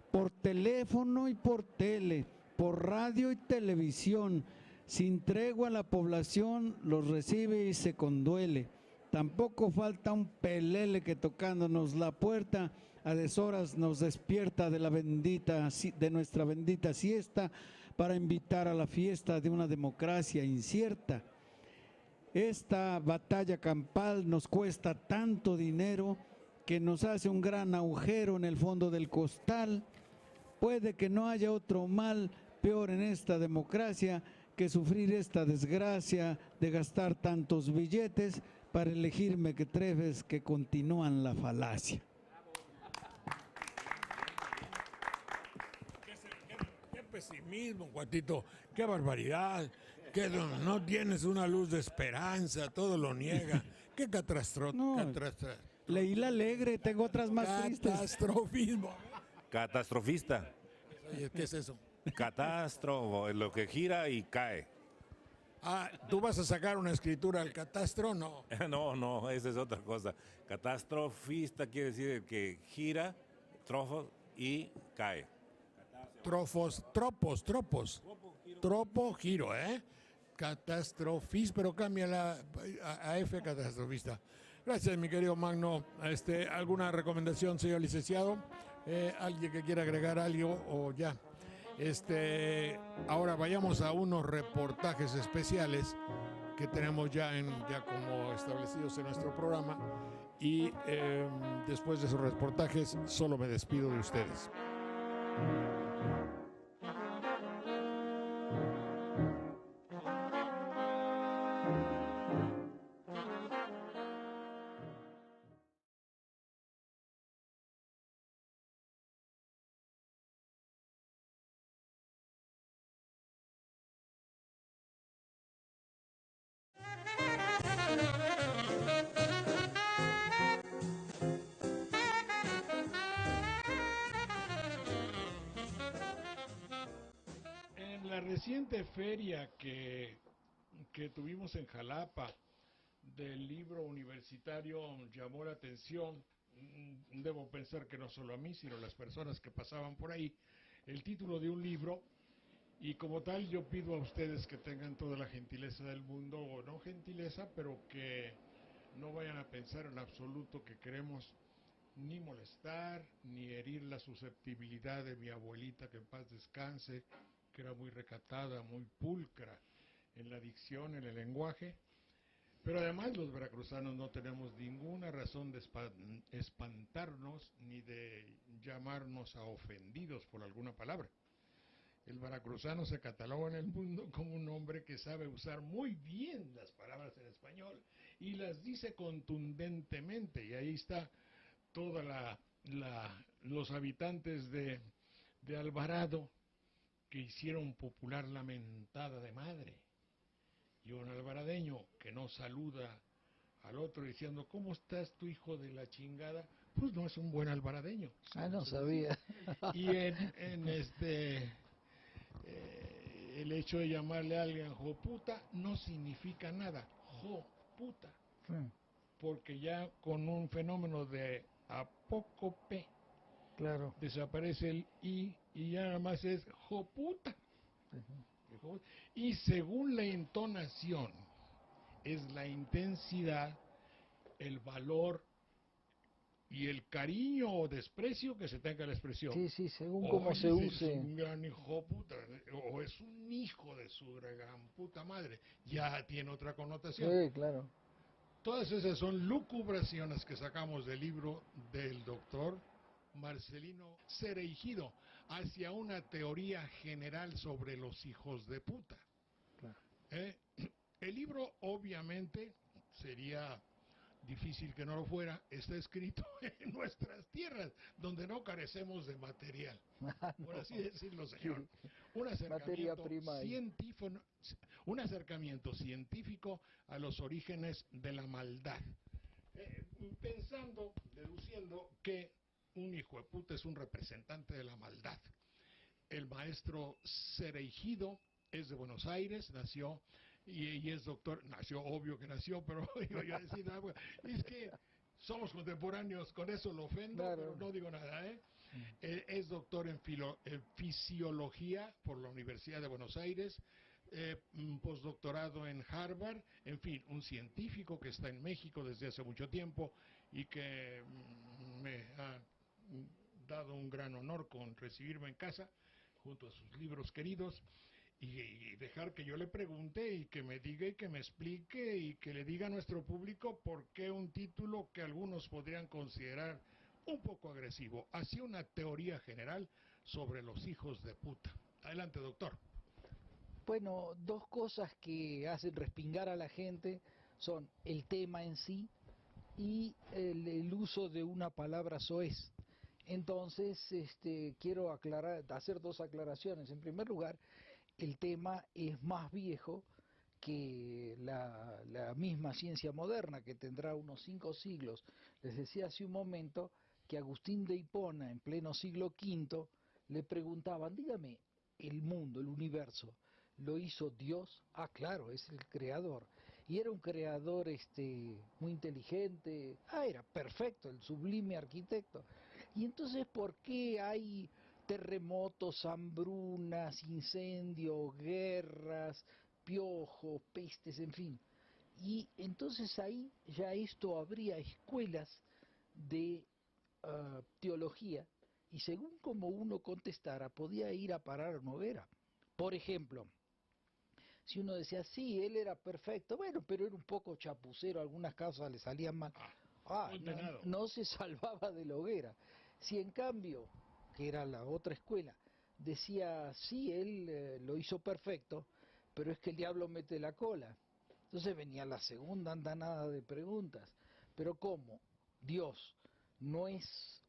Por teléfono y por tele, por radio y televisión, sin tregua la población los recibe y se conduele. Tampoco falta un pelele que tocándonos la puerta a deshoras nos despierta de nuestra bendita siesta para invitar a la fiesta de una democracia incierta. Esta batalla campal nos cuesta tanto dinero que nos hace un gran agujero en el fondo del costal. Puede que no haya otro mal peor en esta democracia que sufrir esta desgracia de gastar tantos billetes para elegir mequetrefes que continúan la falacia. Qué pesimismo, Guatito, qué barbaridad, que no tienes una luz de esperanza, todo lo niega. Qué No. Leí la alegre, tengo otras más tristes. catastrofismo. Catastrofista. Oye, ¿qué es eso? Catastro, lo que gira y cae. Ah, ¿tú vas a sacar una escritura al catastro? No. No, esa es otra cosa. Catastrofista quiere decir el que gira, trofos y cae. Tropo, giro, ¿eh? Catastrofista, pero cámbiala a F, catastrofista. Gracias, mi querido Magno. ¿Alguna recomendación, señor licenciado? ¿Alguien que quiera agregar algo o ya? Ahora vayamos a unos reportajes especiales que tenemos ya como establecidos en nuestro programa y después de esos reportajes solo me despido de ustedes. En la reciente feria que tuvimos en Jalapa del libro universitario llamó la atención, debo pensar que no solo a mí, sino a las personas que pasaban por ahí, el título de un libro, y como tal yo pido a ustedes que tengan toda la gentileza del mundo, o no gentileza, pero que no vayan a pensar en absoluto que queremos ni molestar, ni herir la susceptibilidad de mi abuelita, que en paz descanse, que era muy recatada, muy pulcra en la dicción, en el lenguaje. Pero además los veracruzanos no tenemos ninguna razón de espantarnos ni de llamarnos a ofendidos por alguna palabra. El veracruzano se cataloga en el mundo como un hombre que sabe usar muy bien las palabras en español y las dice contundentemente, y ahí está toda los habitantes de Alvarado que hicieron popular la mentada de madre. Y un alvaradeño que no saluda al otro diciendo, ¿cómo estás, tu hijo de la chingada? Pues no es un buen alvaradeño. No sabía. Y el hecho de llamarle a alguien joputa no significa nada. Joputa. Sí. Porque ya con un fenómeno de apócope, Claro. desaparece el I y ya nada más es joputa. Y según la entonación, es la intensidad, el valor y el cariño o desprecio que se tenga la expresión. Sí, según cómo se use. Es un gran hijo puta, o es un hijo de su gran puta madre, ya tiene otra connotación. Sí, claro. Todas esas son lucubraciones que sacamos del libro del doctor Marcelino Cereijido hacia una teoría general sobre los hijos de puta. Claro. El libro obviamente sería difícil que no lo fuera, está escrito en nuestras tierras, donde no carecemos de material, por así decirlo, señor. Un acercamiento científico a los orígenes de la maldad, deduciendo que un hijo de puta es un representante de la maldad. El maestro Cereijido es de Buenos Aires, nació y es doctor, obvio que nació, pero iba a decir algo, es que somos contemporáneos, con eso lo ofendo, claro. Pero no digo nada, es doctor en fisiología por la Universidad de Buenos Aires, postdoctorado en Harvard, en fin, un científico que está en México desde hace mucho tiempo y que me ha dado un gran honor con recibirme en casa junto a sus libros queridos y dejar que yo le pregunte y que me diga y que me explique y que le diga a nuestro público por qué un título que algunos podrían considerar un poco agresivo. Así una teoría general sobre los hijos de puta. Adelante, doctor. Bueno, dos cosas que hacen respingar a la gente son el tema en sí y el uso de una palabra soez. Entonces, quiero hacer dos aclaraciones. En primer lugar, el tema es más viejo que la misma ciencia moderna, que tendrá unos 5 siglos. Les decía hace un momento que Agustín de Hipona, en pleno siglo V, le preguntaban, dígame, el mundo, el universo, lo hizo Dios, claro, es el creador. Y era un creador muy inteligente, era perfecto, el sublime arquitecto. Y entonces, ¿por qué hay terremotos, hambrunas, incendios, guerras, piojos, pestes, en fin? Y entonces ahí ya esto habría escuelas de teología, y según como uno contestara, podía ir a parar a una hoguera. Por ejemplo, si uno decía, sí, él era perfecto, bueno, pero era un poco chapucero, algunas cosas le salían mal, no se salvaba de la hoguera. Si en cambio, que era la otra escuela, decía, sí, él lo hizo perfecto, pero es que el diablo mete la cola. Entonces venía la segunda andanada de preguntas. ¿Pero cómo? ¿Dios no es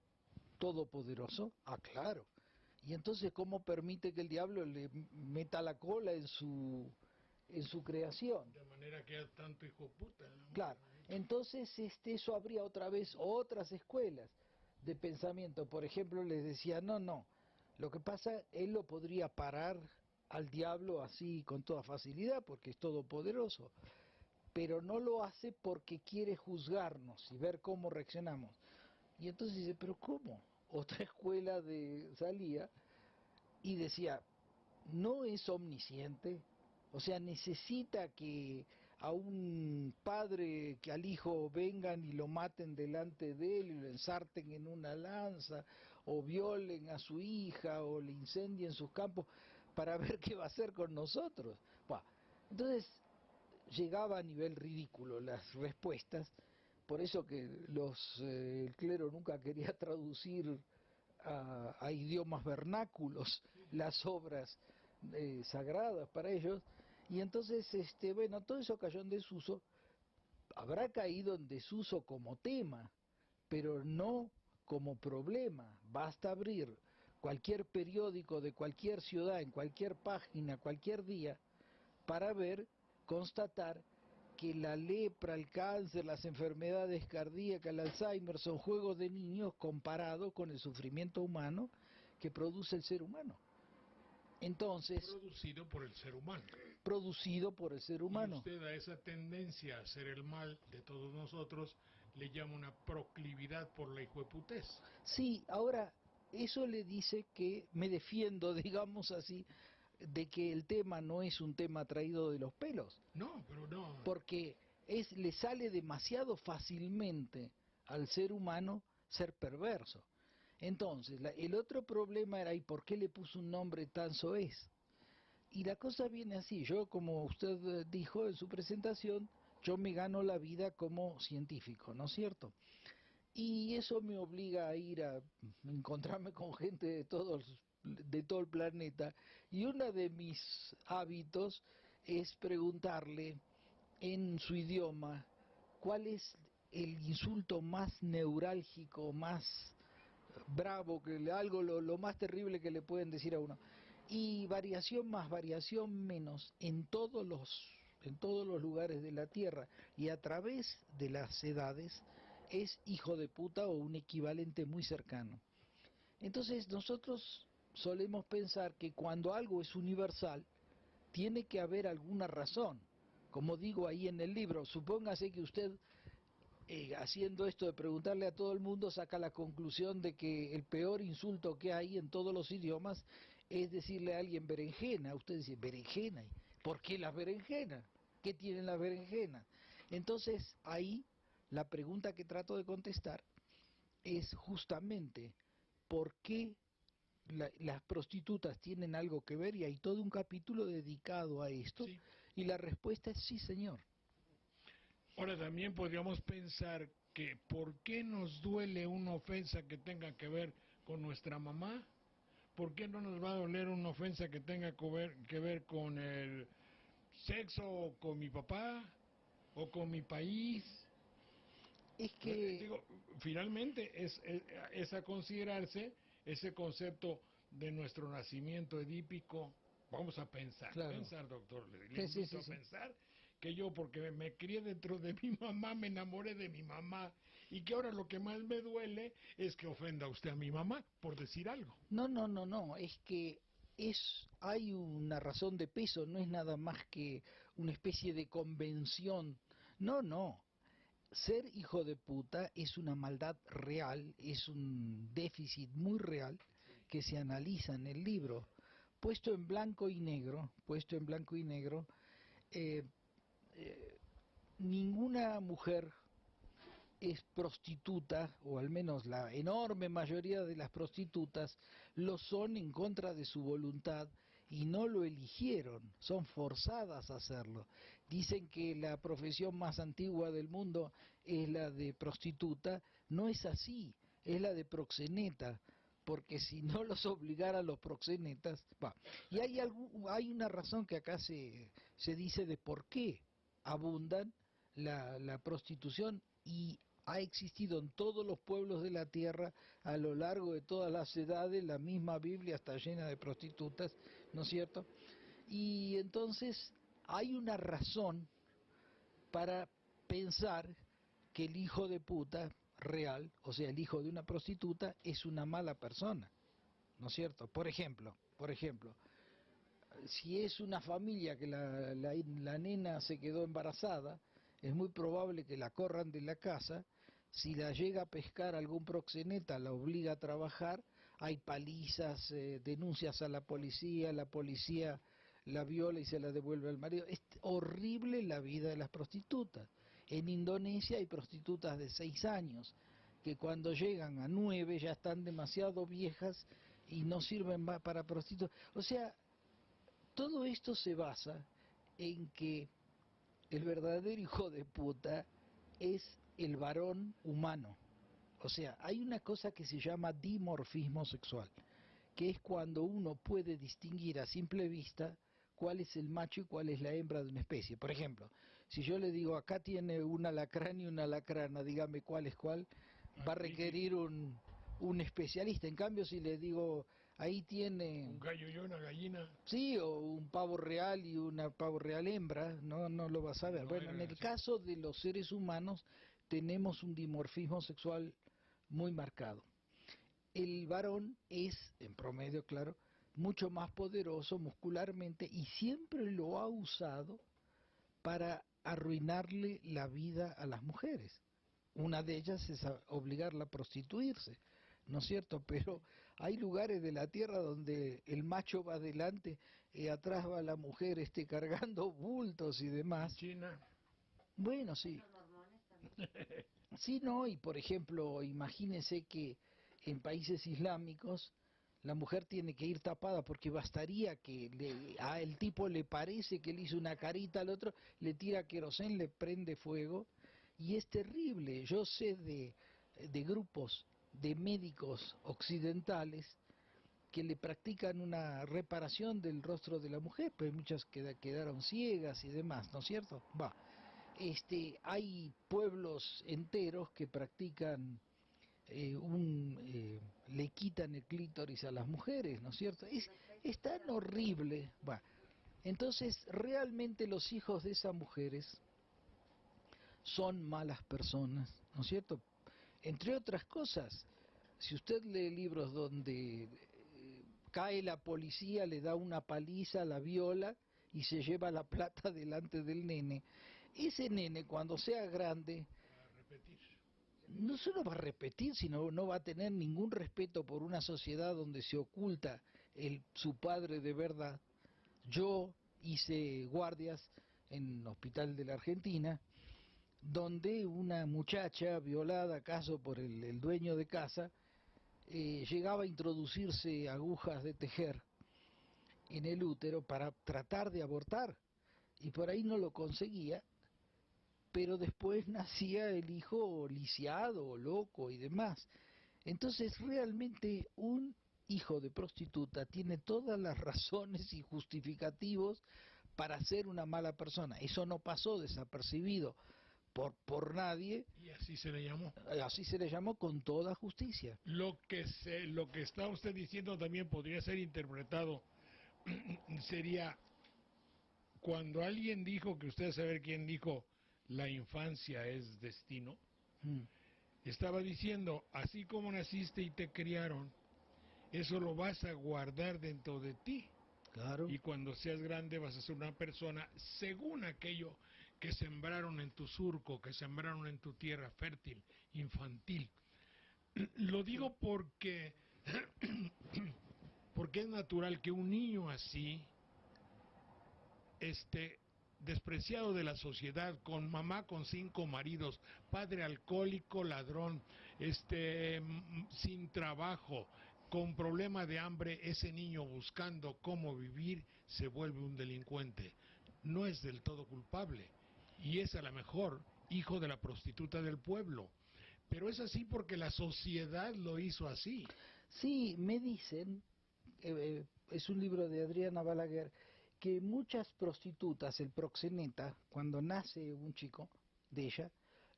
todopoderoso? Claro. Y entonces, ¿cómo permite que el diablo le meta la cola en su creación? De manera que hay tanto hijo puta, ¿no? Claro. Entonces, eso habría otra vez otras escuelas de pensamiento. Por ejemplo, les decía, no. Lo que pasa, él lo podría parar al diablo así con toda facilidad, porque es todopoderoso. Pero no lo hace porque quiere juzgarnos y ver cómo reaccionamos. Y entonces dice, ¿pero cómo? Otra escuela salía y decía, ¿no es omnisciente? O sea, necesita que a un padre, que al hijo vengan y lo maten delante de él y lo ensarten en una lanza, o violen a su hija, o le incendien sus campos, para ver qué va a hacer con nosotros. Entonces, llegaba a nivel ridículo las respuestas, por eso que el clero nunca quería traducir a idiomas vernáculos las obras sagradas para ellos, y entonces, bueno, todo eso cayó en desuso, habrá caído en desuso como tema, pero no como problema. Basta abrir cualquier periódico de cualquier ciudad, en cualquier página, cualquier día, para constatar que la lepra, el cáncer, las enfermedades cardíacas, el Alzheimer son juegos de niños comparados con el sufrimiento humano que produce el ser humano. Entonces, producido por el ser humano. Producido por el ser humano. Y usted a esa tendencia a hacer el mal de todos nosotros le llama una proclividad por la hijueputez. Sí, ahora, eso le dice que me defiendo, digamos así, de que el tema no es un tema traído de los pelos. No, pero no. Porque le sale demasiado fácilmente al ser humano ser perverso. Entonces, el otro problema era, ¿y por qué le puso un nombre tan soez? Y la cosa viene así, yo, como usted dijo en su presentación, yo me gano la vida como científico, ¿no es cierto? Y eso me obliga a ir a encontrarme con gente de todo el planeta, y uno de mis hábitos es preguntarle en su idioma cuál es el insulto más neurálgico, más bravo, algo lo más terrible que le pueden decir a uno. Y variación más, variación menos, en todos los lugares de la Tierra y a través de las edades, es hijo de puta o un equivalente muy cercano. Entonces nosotros solemos pensar que cuando algo es universal, tiene que haber alguna razón. Como digo ahí en el libro, supóngase que usted, haciendo esto de preguntarle a todo el mundo, saca la conclusión de que el peor insulto que hay en todos los idiomas es decirle a alguien berenjena. Usted dice, berenjena, ¿por qué las berenjenas? ¿Qué tienen las berenjenas? Entonces ahí la pregunta que trato de contestar es justamente ¿por qué las prostitutas tienen algo que ver? Y hay todo un capítulo dedicado a esto. Sí. Y la respuesta es sí, señor. Ahora también podríamos pensar que ¿por qué nos duele una ofensa que tenga que ver con nuestra mamá? ¿Por qué no nos va a doler una ofensa que tenga que ver con el sexo, o con mi papá, o con mi país? Es que... Digo, finalmente es a considerarse ese concepto de nuestro nacimiento edípico. Vamos a pensar, doctor. Le invito a pensar que yo, porque me crié dentro de mi mamá, me enamoré de mi mamá, y que ahora lo que más me duele es que ofenda a usted a mi mamá, por decir algo. No, es que hay una razón de peso, no es nada más que una especie de convención. No, no. Ser hijo de puta es una maldad real, es un déficit muy real que se analiza en el libro. Puesto en blanco y negro, eh, ninguna mujer es prostituta, o al menos la enorme mayoría de las prostitutas lo son en contra de su voluntad y no lo eligieron, son forzadas a hacerlo. Dicen que la profesión más antigua del mundo es la de prostituta, no es así, es la de proxeneta, porque si no los obligaran los proxenetas, va. Y hay una razón que acá se dice de por qué abundan la prostitución, y ha existido en todos los pueblos de la tierra a lo largo de todas las edades. La misma Biblia está llena de prostitutas, ¿no es cierto? Y entonces hay una razón para pensar que el hijo de puta real, o sea, el hijo de una prostituta, es una mala persona, ¿no es cierto? Por ejemplo, si es una familia que la nena se quedó embarazada, es muy probable que la corran de la casa. Si la llega a pescar algún proxeneta, la obliga a trabajar, hay palizas, denuncias a la policía la viola y se la devuelve al marido. Es horrible la vida de las prostitutas. En Indonesia hay prostitutas de 6 años, que cuando llegan a 9 ya están demasiado viejas y no sirven más para prostitutas. O sea, todo esto se basa en que el verdadero hijo de puta es el varón humano. O sea, hay una cosa que se llama dimorfismo sexual, que es cuando uno puede distinguir a simple vista cuál es el macho y cuál es la hembra de una especie. Por ejemplo, si yo le digo, acá tiene un alacrán y una alacrana, dígame cuál es cuál, va a requerir un especialista. En cambio, si le digo, ahí tiene un gallo y una gallina. Sí, o un pavo real y una pavo real hembra, no lo vas a ver. Bueno, en el caso de los seres humanos tenemos un dimorfismo sexual muy marcado. El varón es, en promedio, claro, mucho más poderoso muscularmente y siempre lo ha usado para arruinarle la vida a las mujeres. Una de ellas es obligarla a prostituirse, ¿no es cierto? Pero hay lugares de la tierra donde el macho va adelante y atrás va la mujer cargando bultos y demás. China. Bueno, sí. Sí, no, y por ejemplo, imagínense que en países islámicos la mujer tiene que ir tapada porque bastaría que el tipo le parece que le hizo una carita al otro, le tira querosén, le prende fuego, y es terrible. Yo sé de grupos de médicos occidentales que le practican una reparación del rostro de la mujer, pero muchas quedaron ciegas y demás, ¿no es cierto? Hay pueblos enteros que practican le quitan el clítoris a las mujeres, ¿no es cierto? Es tan horrible. Entonces, realmente los hijos de esas mujeres son malas personas, ¿no es cierto? Entre otras cosas, si usted lee libros donde cae la policía, le da una paliza, la viola y se lleva la plata delante del nene, ese nene cuando sea grande no solo va a repetir, sino no va a tener ningún respeto por una sociedad donde se oculta su padre de verdad. Yo hice guardias en un hospital de la Argentina, donde una muchacha violada acaso por el dueño de casa, llegaba a introducirse agujas de tejer en el útero para tratar de abortar, y por ahí no lo conseguía, pero después nacía el hijo lisiado, loco y demás. Entonces realmente un hijo de prostituta tiene todas las razones y justificativos para ser una mala persona. Eso no pasó desapercibido por nadie. Y así se le llamó. Así se le llamó con toda justicia. Lo que está usted diciendo también podría ser interpretado, sería cuando alguien dijo, que usted sabe quién dijo, la infancia es destino, estaba diciendo, así como naciste y te criaron, eso lo vas a guardar dentro de ti. Claro. Y cuando seas grande vas a ser una persona según aquello que sembraron en tu surco, que sembraron en tu tierra fértil, infantil. Lo digo porque, porque es natural que un niño así, despreciado de la sociedad, con mamá con 5 maridos, padre alcohólico, ladrón, sin trabajo, con problema de hambre, ese niño buscando cómo vivir se vuelve un delincuente. No es del todo culpable y es a lo mejor hijo de la prostituta del pueblo, pero es así porque la sociedad lo hizo así. Sí, me dicen, es un libro de Adriana Balaguer, que muchas prostitutas, el proxeneta, cuando nace un chico de ella,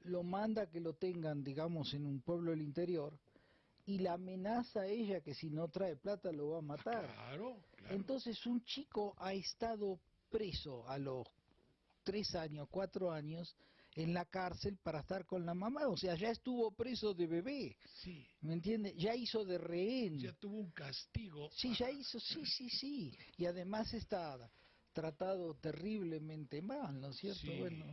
lo manda a que lo tengan, digamos, en un pueblo del interior, y la amenaza a ella que si no trae plata lo va a matar. Claro, claro. Entonces un chico ha estado preso a los 3 años, 4 años, en la cárcel para estar con la mamá, o sea, ya estuvo preso de bebé, Sí. ¿me entiende? Ya hizo de rehén. Ya tuvo un castigo. Sí, ya hizo, sí, y además está tratado terriblemente mal, ¿no es cierto? Sí. Bueno,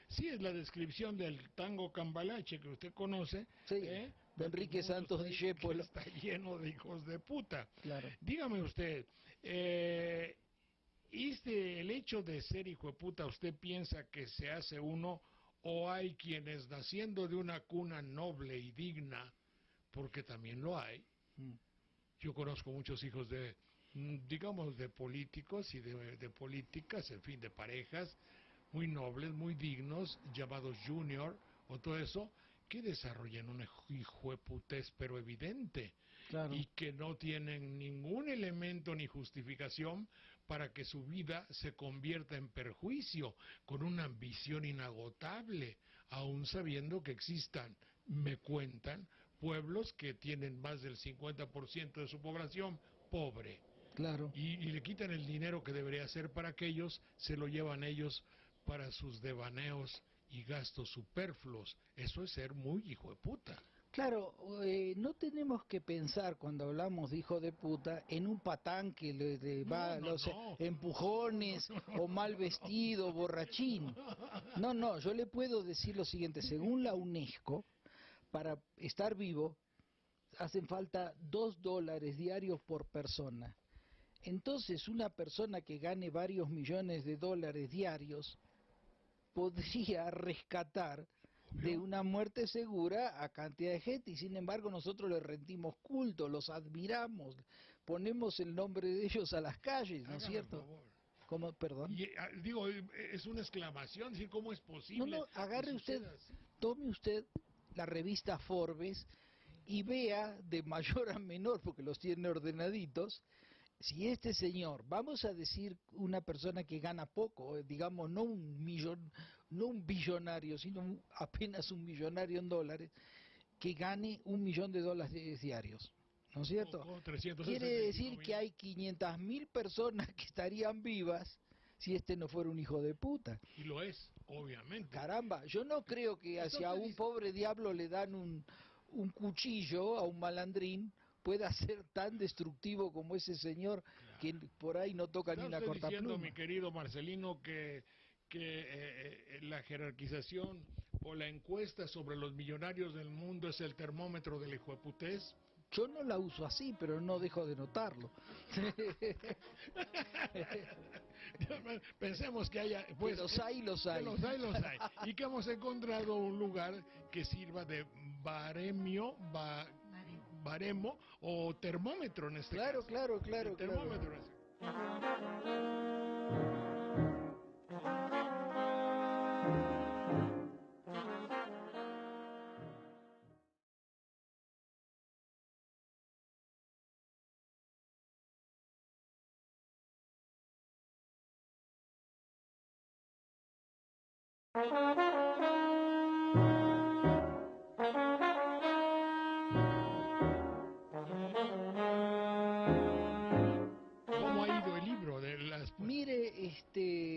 Sí, es la descripción del tango cambalache que usted conoce. sí, de Enrique Muchos Santos ahí, Discépolo. que está lleno de hijos de puta. Claro. Dígame usted, el hecho de ser hijo de puta, ¿usted piensa que se hace uno o hay quienes naciendo de una cuna noble y digna, porque también lo hay? Yo conozco muchos hijos de, digamos, de políticos y de políticas, en fin, de parejas muy nobles, muy dignos, llamados junior o todo eso, que desarrollan una hijueputez pero evidente, Claro. y que no tienen ningún elemento ni justificación para que su vida se convierta en perjuicio, con una ambición inagotable, aún sabiendo que existan, me cuentan, pueblos que tienen más del 50% de su población pobre. Claro. Y le quitan el dinero que debería ser para aquellos, se lo llevan ellos para sus devaneos y gastos superfluos. Eso es ser muy hijo de puta. Claro, no tenemos que pensar cuando hablamos de hijo de puta en un patán que le va los empujones o mal vestido, borrachín. No, yo le puedo decir lo siguiente, según la UNESCO, para estar vivo hacen falta $2 diarios por persona. Entonces una persona que gane varios millones de dólares diarios podría rescatar de una muerte segura a cantidad de gente, y sin embargo nosotros les rendimos culto, los admiramos, ponemos el nombre de ellos a las calles, ¿no es cierto? ¿Cómo? Perdón. Y, digo, es una exclamación, decir, ¿cómo es posible? No, agarre usted, tome usted la revista Forbes y vea de mayor a menor, porque los tiene ordenaditos, si este señor, vamos a decir una persona que gana poco, digamos no un billonario, sino apenas un millonario en dólares, que gane $1 millón diarios, ¿no es cierto? Quiere decir que hay 500.000 personas que estarían vivas si este no fuera un hijo de puta. Y lo es, obviamente. Caramba, yo no creo que hacia un pobre diablo le dan un cuchillo a un malandrín pueda ser tan destructivo como ese señor, claro, que por ahí no toca ni una cortapluma. Diciendo, mi querido Marcelino, que la jerarquización o la encuesta sobre los millonarios del mundo es el termómetro del hijueputez? Yo no la uso así, pero no dejo de notarlo. Pensemos que haya... Pues, los hay. Los hay. Y que hemos encontrado un lugar que sirva de baremo o termómetro en este caso. Claro. Termómetro. ¿Cómo ha ido el libro? Mire,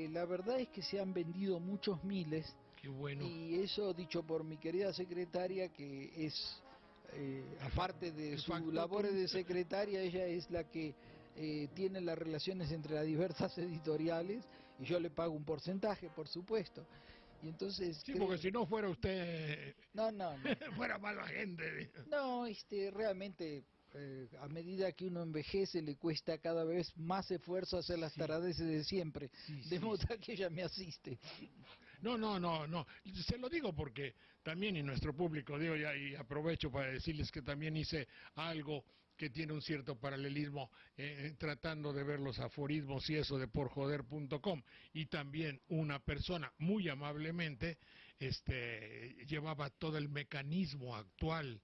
la verdad es que se han vendido muchos miles. Qué bueno. Y eso dicho por mi querida secretaria, que es aparte de su factotum. labores de secretaria, ella es la que tiene las relaciones entre las diversas editoriales y yo le pago un porcentaje, por supuesto. Y entonces Sí, porque si no fuera usted, no, fuera mala gente. no, realmente a medida que uno envejece le cuesta cada vez más esfuerzo hacer las taradeces de siempre, de modo que ella me asiste. No. Se lo digo porque también en nuestro público, digo ya, y aprovecho para decirles que también hice algo que tiene un cierto paralelismo tratando de ver los aforismos y eso de porjoder.com, y también una persona muy amablemente llevaba todo el mecanismo actual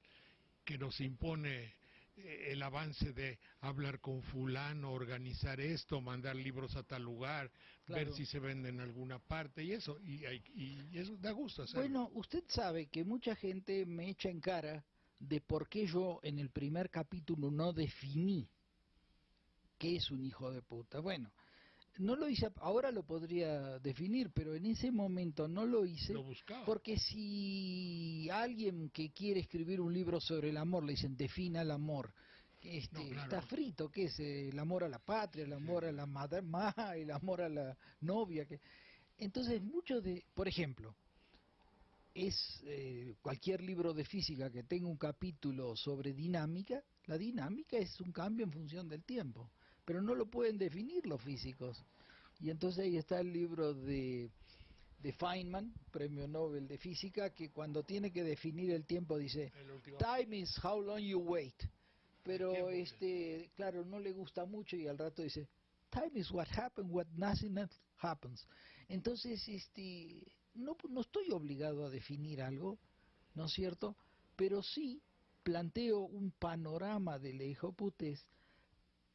que nos impone el avance de hablar con fulano, organizar esto, mandar libros a tal lugar, Claro. ver si se venden en alguna parte y eso, y eso da gusto hacerlo. Bueno, usted sabe que mucha gente me echa en cara de por qué yo en el primer capítulo no definí qué es un hijo de puta. Bueno, no lo hice, ahora lo podría definir, pero en ese momento no lo hice, Lo buscaba. porque si alguien que quiere escribir un libro sobre el amor le dicen defina el amor, No, claro. está frito, ¿qué es? El amor a la patria, el amor a la madre, el amor a la novia, entonces muchos de, por ejemplo, cualquier libro de física que tenga un capítulo sobre dinámica, la dinámica es un cambio en función del tiempo, pero no lo pueden definir los físicos. Y entonces ahí está el libro de Feynman, premio Nobel de Física, que cuando tiene que definir el tiempo dice, El último. time is how long you wait. Pero tiempo, claro, no le gusta mucho y al rato dice, time is what happens, what nothing else happens. Entonces, no estoy obligado a definir algo, ¿no es cierto? Pero sí planteo un panorama de la hijoputez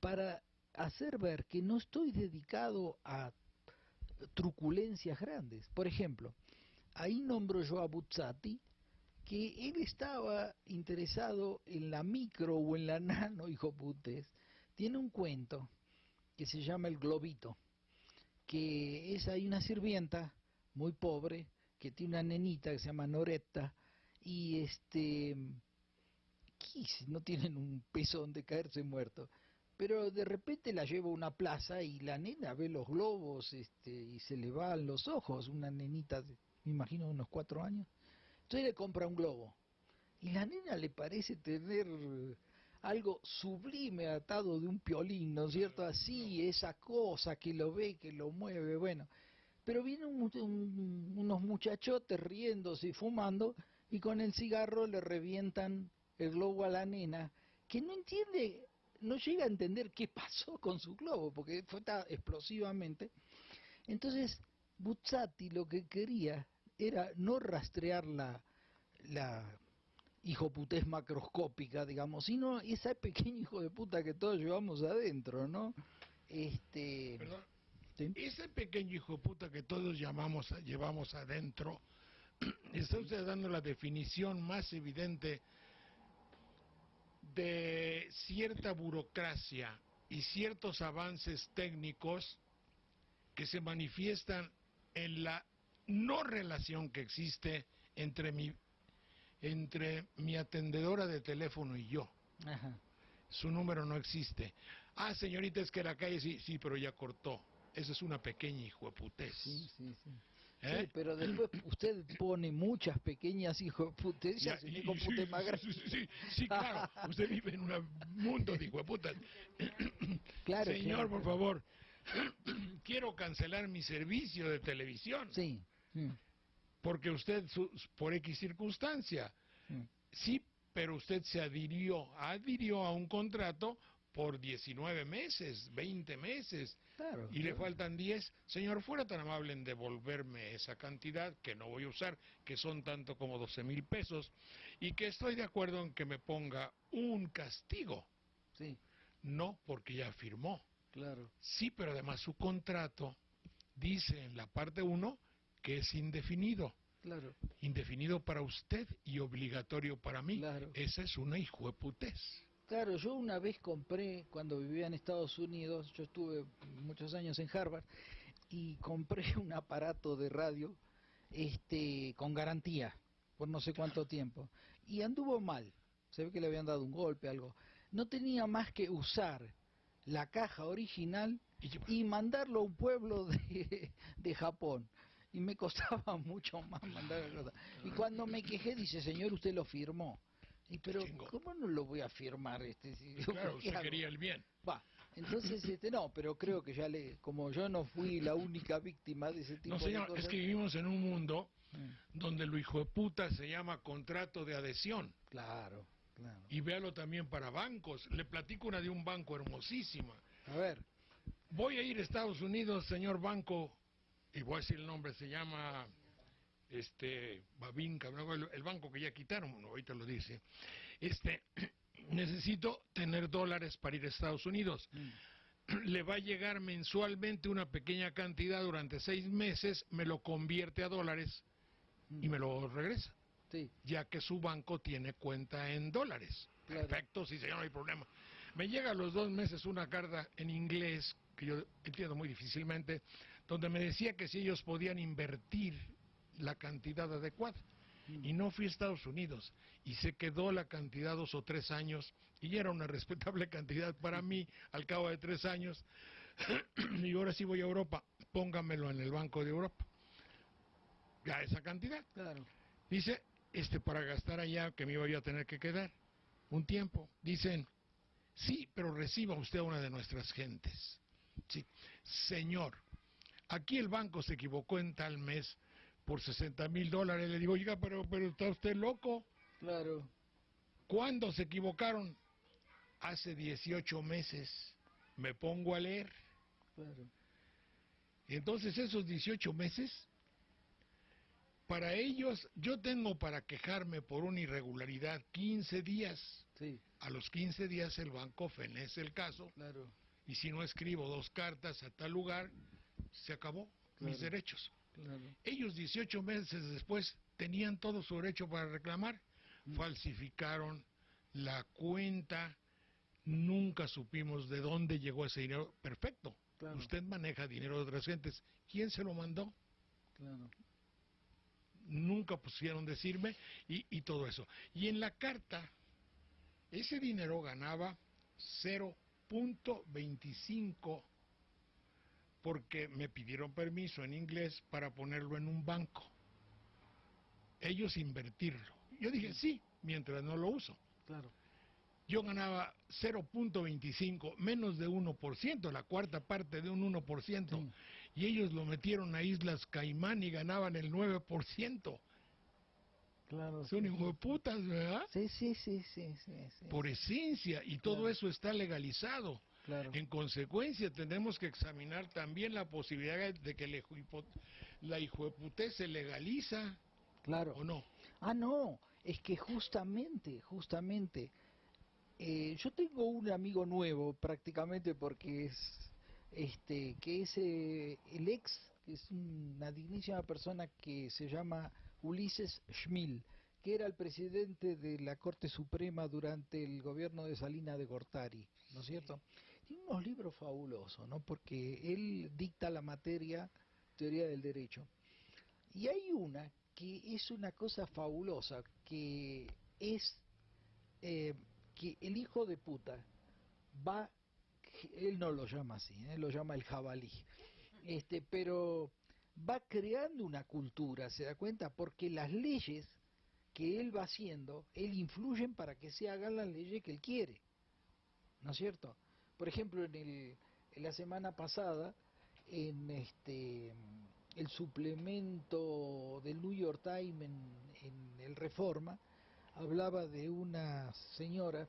para hacer ver que no estoy dedicado a truculencias grandes. Por ejemplo, ahí nombro yo a Buzzati, que él estaba interesado en la micro o en la nano hijoputez. Tiene un cuento que se llama El Globito, que es ahí una sirvienta muy pobre que tiene una nenita que se llama Noretta y no tienen un peso donde caerse muerto, pero de repente la lleva a una plaza y la nena ve los globos y se le van los ojos, una nenita me imagino de unos 4 años. Entonces le compra un globo y la nena le parece tener algo sublime atado de un piolín, ¿no es cierto? Así, esa cosa que lo ve, que lo mueve, bueno. Pero vienen unos muchachotes riéndose y fumando y con el cigarro le revientan el globo a la nena, que no entiende, no llega a entender qué pasó con su globo, porque fue tan explosivamente. Entonces, Buzzati lo que quería era no rastrear la hijoputez macroscópica, digamos, sino ese pequeño hijo de puta que todos llevamos adentro, ¿no? Perdón. ¿Sí? Ese pequeño hijo de puta que todos llevamos adentro, está usted dando la definición más evidente de cierta burocracia y ciertos avances técnicos que se manifiestan en la no relación que existe entre mi atendedora de teléfono y yo. Ajá. Su número no existe. Ah, señorita, es que la calle sí, pero ya cortó. Eso es una pequeña hijueputez. Sí. ¿Eh? Sí, pero después usted pone muchas pequeñas hijueputez y hace un hijoputez más grande. Sí, claro. Usted vive en un mundo de hijueputas. Claro, Señor, claro. por favor, quiero cancelar mi servicio de televisión. Sí. Porque usted, por X circunstancia, sí, pero usted se adhirió a un contrato por 19 meses, 20 meses, Claro. y le faltan 10. Señor, fuera tan amable en devolverme esa cantidad, que no voy a usar, que son tanto como 12,000 pesos, y que estoy de acuerdo en que me ponga un castigo. Sí, No, porque ya firmó. claro. Sí, pero además su contrato dice en la parte 1 que es indefinido. Claro. Indefinido para usted y obligatorio para mí. Claro. Esa es una hijueputez. Claro, yo una vez compré, cuando vivía en Estados Unidos, yo estuve muchos años en Harvard, y compré un aparato de radio con garantía, por no sé cuánto tiempo, y anduvo mal. se ve que le habían dado un golpe, algo. No tenía más que usar la caja original y mandarlo a un pueblo de Japón. Y me costaba mucho más mandar la cosa. Y cuando me quejé, dice, señor, usted lo firmó. Y pero, ¿cómo no lo voy a firmar? Claro, usted quería el bien. Va, entonces, no, pero creo que ya como yo no fui la única víctima de ese tipo No, de señor, cosas. es que vivimos en un mundo donde lo hijo de puta se llama contrato de adhesión. Claro, claro. Y véalo también para bancos. Le platico una de un banco hermosísima. A ver. Voy a ir a Estados Unidos, señor banco, y voy a decir el nombre, se llama Babinca, el banco que ya quitaron, ahorita lo dice. Necesito tener dólares para ir a Estados Unidos. Le va a llegar mensualmente una pequeña cantidad durante 6 meses, me lo convierte a dólares y me lo regresa. Sí. Ya que su banco tiene cuenta en dólares. Claro. Perfecto, sí señor, no hay problema. Me llega a los 2 meses una carta en inglés, que yo entiendo muy difícilmente, donde me decía que si ellos podían invertir la cantidad adecuada. Y no fui a Estados Unidos, y se quedó la cantidad 2 o 3 años, y era una respetable cantidad para mí, al cabo de 3 años, y ahora sí voy a Europa, póngamelo en el Banco de Europa. Ya esa cantidad. Claro. Dice, para gastar allá, que me iba yo a tener que quedar un tiempo. Dicen, sí, pero reciba usted a una de nuestras gentes. Sí, señor, aquí el banco se equivocó en tal mes por $60,000. Le digo, oiga, pero está usted loco. Claro. ¿Cuándo se equivocaron? Hace 18 meses. Me pongo a leer. Claro. Y entonces esos 18 meses, para ellos, yo tengo para quejarme por una irregularidad 15 días. Sí. A los 15 días el banco fenece el caso. Claro. Y si no escribo 2 cartas a tal lugar, se acabó mis derechos. Claro. Ellos 18 meses después tenían todo su derecho para reclamar. Falsificaron la cuenta, nunca supimos de dónde llegó ese dinero. Perfecto, claro. Usted maneja dinero de otras gentes. ¿Quién se lo mandó? Claro. Nunca pusieron decirme y todo eso. Y en la carta, ese dinero ganaba 0.25 porque me pidieron permiso en inglés para ponerlo en un banco. Ellos invertirlo. Yo dije, sí, mientras no lo uso. Claro. Yo ganaba 0.25, menos de 1%, la cuarta parte de un 1%. Sí. Y ellos lo metieron a Islas Caimán y ganaban el 9%. Claro. Son hijos de putas, ¿verdad? Sí. Por esencia, y todo eso está legalizado. Claro. En consecuencia, tenemos que examinar también la posibilidad de que la hijueputez se legaliza. Claro. ¿O no? Ah, no, es que justamente, yo tengo un amigo nuevo prácticamente porque es, que es el ex, que es una dignísima persona que se llama Ulises Schmil, que era el presidente de la Corte Suprema durante el gobierno de Salinas de Gortari, ¿no es cierto? Tiene unos libros fabulosos, ¿no? Porque él dicta la materia, teoría del derecho. Y hay una que es una cosa fabulosa, que es que el hijo de puta va, él no lo llama así, lo llama el jabalí, pero va creando una cultura, ¿se da cuenta? Porque las leyes que él va haciendo, él influyen para que se hagan las leyes que él quiere, ¿no es cierto? Por ejemplo, en la semana pasada, en el suplemento del New York Times en el Reforma, hablaba de una señora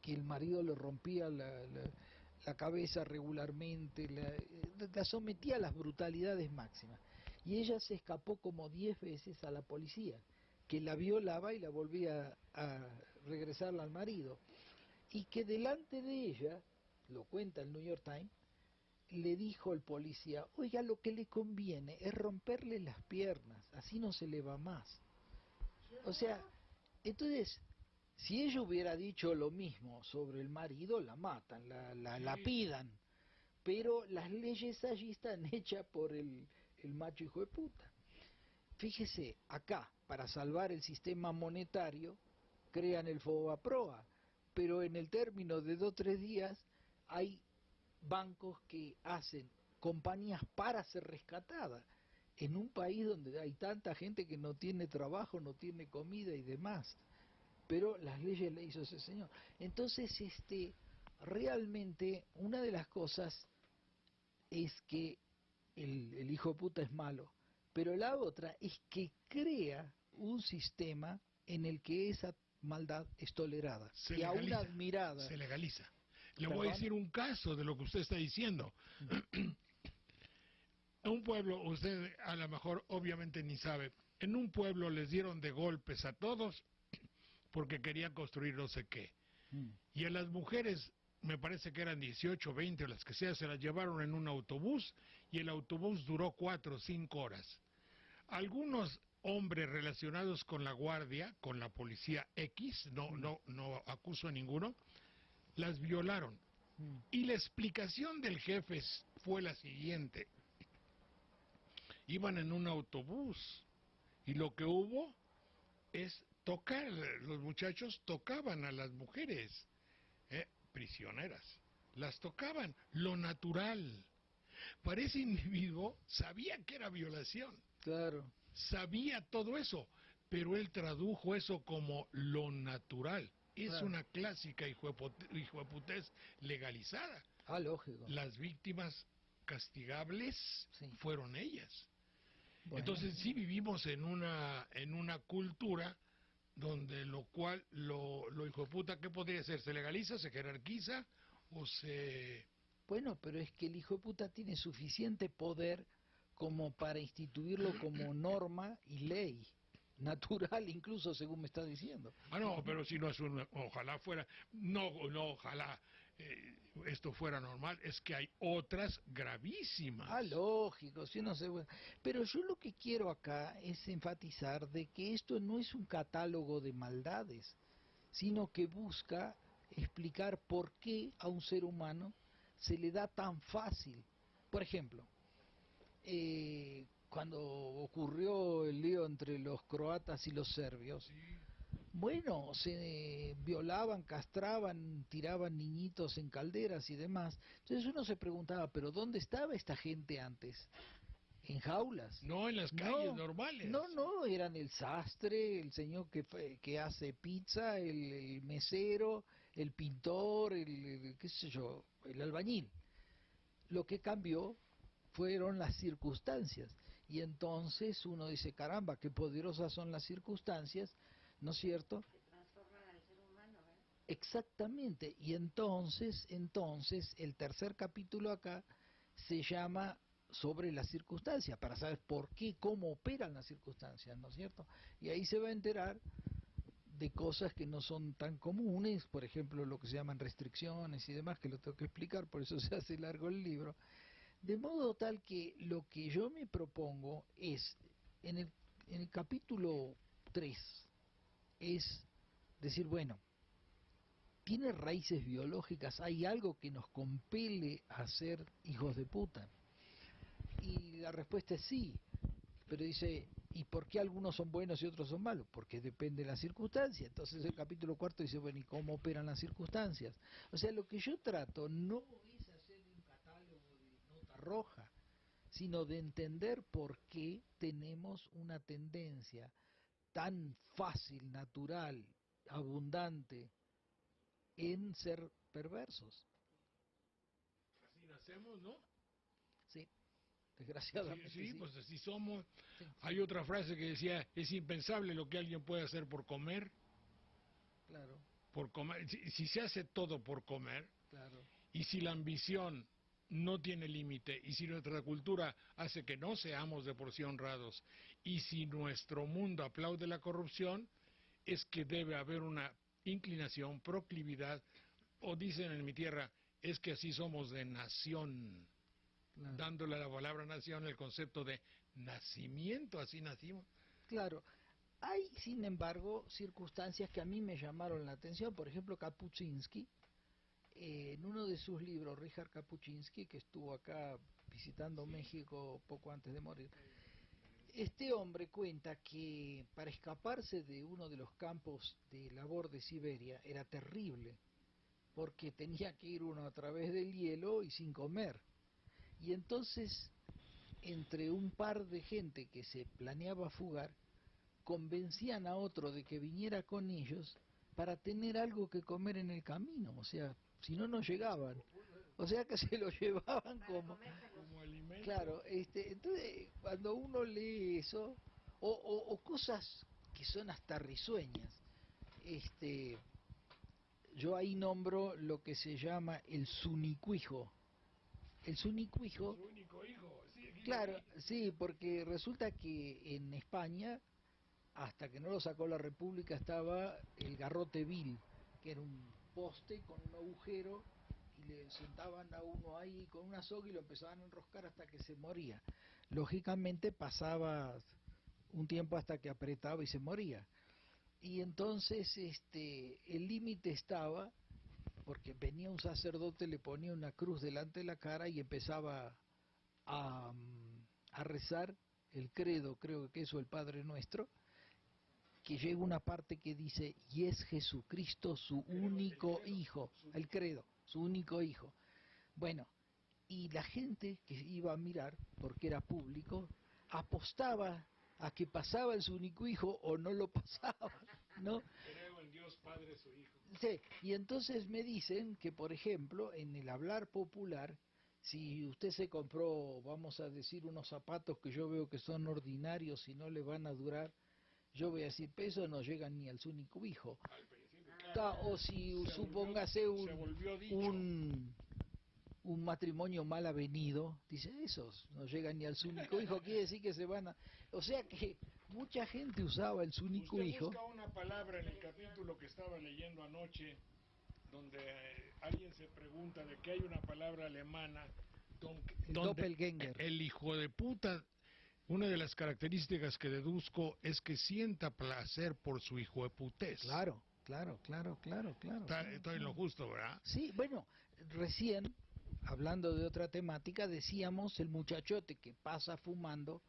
que el marido le rompía la cabeza regularmente, la sometía a las brutalidades máximas. Y ella se escapó como 10 veces a la policía, que la violaba y la volvía a regresarla al marido. Y que delante de ella, lo cuenta el New York Times, le dijo el policía, oiga, lo que le conviene es romperle las piernas, así no se le va más. O sea, entonces, si ella hubiera dicho lo mismo sobre el marido, la matan, la lapidan. Pero las leyes allí están hechas por el macho hijo de puta. Fíjese, acá, para salvar el sistema monetario, crean el FOBAPROA, pero en el término de 2 o 3 días hay bancos que hacen compañías para ser rescatadas en un país donde hay tanta gente que no tiene trabajo, no tiene comida y demás, pero las leyes le hizo ese señor. Entonces, realmente una de las cosas es que el hijo de puta es malo, pero la otra es que crea un sistema en el que esa maldad es tolerada y aún admirada. Se legaliza. Le ¿Perdón? voy a decir un caso de lo que usted está diciendo. En un pueblo, usted a lo mejor obviamente ni sabe, en un pueblo les dieron de golpes a todos porque querían construir no sé qué. Y a las mujeres, me parece que eran 18, 20 o las que sea, se las llevaron en un autobús y el autobús duró 4 o 5 horas. Algunos hombres relacionados con la guardia, con la policía X, no acuso a ninguno, las violaron. Y la explicación del jefe fue la siguiente: iban en un autobús y lo que hubo es tocar, los muchachos tocaban a las mujeres, prisioneras, las tocaban, lo natural. Para ese individuo sabía que era violación, Claro. sabía todo eso, pero él tradujo eso como lo natural. Es Claro. una clásica hijueputez legalizada. Lógico. Las víctimas castigables fueron ellas. Bueno. Entonces sí vivimos en una cultura donde lo cual lo hijueputa, ¿qué podría ser? ¿Se legaliza, se jerarquiza o se...? Bueno, pero es que el hijo de puta tiene suficiente poder como para instituirlo como norma y ley, natural incluso, según me está diciendo. No, pero si no es ojalá fuera, ojalá esto fuera normal, es que hay otras gravísimas. Lógico, sí, no sé, bueno. Pero yo lo que quiero acá es enfatizar de que esto no es un catálogo de maldades, sino que busca explicar por qué a un ser humano se le da tan fácil. Por ejemplo, cuando ocurrió el lío entre los croatas y los serbios, bueno, se violaban, castraban, tiraban niñitos en calderas y demás. Entonces uno se preguntaba, ¿pero dónde estaba esta gente antes? ¿En jaulas? No, en las calles normales. No, eran el sastre, el señor que hace pizza, el mesero, el pintor, qué sé yo, el albañil. Lo que cambió fueron las circunstancias. Y entonces uno dice, caramba, qué poderosas son las circunstancias, ¿no es cierto? Que transforman al ser humano, ¿eh? Exactamente. Y entonces, el tercer capítulo acá se llama sobre las circunstancias, para saber por qué, cómo operan las circunstancias, ¿no es cierto? Y ahí se va a enterar de cosas que no son tan comunes, por ejemplo, lo que se llaman restricciones y demás, que lo tengo que explicar, por eso se hace largo el libro. De modo tal que lo que yo me propongo es, en el capítulo 3, es decir, bueno, ¿tiene raíces biológicas? ¿Hay algo que nos compele a ser hijos de puta? Y la respuesta es sí, pero dice, ¿y por qué algunos son buenos y otros son malos? Porque depende de la circunstancia. Entonces el capítulo 4 dice, bueno, ¿y cómo operan las circunstancias? O sea, lo que yo trato no es hacer un catálogo de nota roja, sino de entender por qué tenemos una tendencia tan fácil, natural, abundante, en ser perversos. Así nacemos, ¿no? Sí, desgraciadamente. Sí, pues así somos. Sí. Hay otra frase que decía, es impensable lo que alguien puede hacer por comer. Claro. Por comer. Si se hace todo por comer, claro. Y si la ambición no tiene límite, y si nuestra cultura hace que no seamos de por sí honrados, y si nuestro mundo aplaude la corrupción, es que debe haber una inclinación, proclividad, o dicen en mi tierra, es que así somos de nación, claro. Dándole a la palabra nación el concepto de nacimiento, así nacimos. Claro, hay sin embargo circunstancias que a mí me llamaron la atención, por ejemplo Kapuscinski, en uno de sus libros, Richard Kapuscinski, que estuvo acá visitando México poco antes de morir, este hombre cuenta que para escaparse de uno de los campos de labor de Siberia era terrible, porque tenía que ir uno a través del hielo y sin comer. Y entonces, entre un par de gente que se planeaba fugar, convencían a otro de que viniera con ellos para tener algo que comer en el camino, o sea, si no, no llegaban. O sea que se lo llevaban como alimento. Claro, entonces cuando uno lee eso, o cosas que son hasta risueñas, yo ahí nombro lo que se llama el sunicuijo. El sunicuijo, Su único hijo. Sí, aquí claro, lo vi. sí, porque resulta que en España, hasta que no lo sacó la República, estaba el garrote vil, que era un poste con un agujero y le sentaban a uno ahí con una soga y lo empezaban a enroscar hasta que se moría. Lógicamente pasaba un tiempo hasta que apretaba y se moría. Y entonces el límite estaba, porque venía un sacerdote, le ponía una cruz delante de la cara y empezaba a rezar el credo, creo que eso, el Padre Nuestro, que llega una parte que dice, y es Jesucristo su único hijo, el credo, su único hijo. Bueno, y la gente que iba a mirar, porque era público, apostaba a que pasaba el su único hijo o no lo pasaba, ¿no? Creo en Dios Padre, su hijo. Sí, y entonces me dicen que, por ejemplo, en el hablar popular, si usted se compró, vamos a decir, unos zapatos que yo veo que son ordinarios y no le van a durar, yo voy a decir, peso no llegan ni al su único hijo. O si supóngase un matrimonio mal avenido, dice, esos no llegan ni al su único hijo, quiere decir que se van a... O sea que mucha gente usaba el su único Usted hijo. busca una palabra en el capítulo que estaba leyendo anoche, donde alguien se pregunta de que hay una palabra alemana, El donde doppelganger. el hijo de puta, una de las características que deduzco es que sienta placer por su hijo de putés. Claro, claro. Estoy en lo justo, ¿verdad? Sí, bueno, recién, hablando de otra temática, decíamos el muchachote que pasa fumando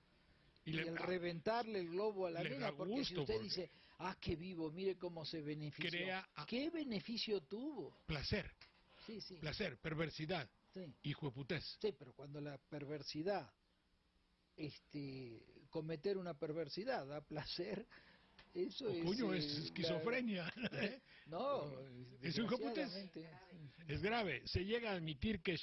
y el reventarle el globo a la le nena, da porque si gusto, usted porque dice, qué vivo, mire cómo se benefició. ¿Qué beneficio tuvo? Placer, Sí, sí. placer, perversidad, Sí. hijo de putés. Sí, pero cuando la perversidad, cometer una perversidad da placer, eso es... Coño, es esquizofrenia. No, Es un hijo de putés. desgraciadamente, sí. Es grave. Se llega a admitir que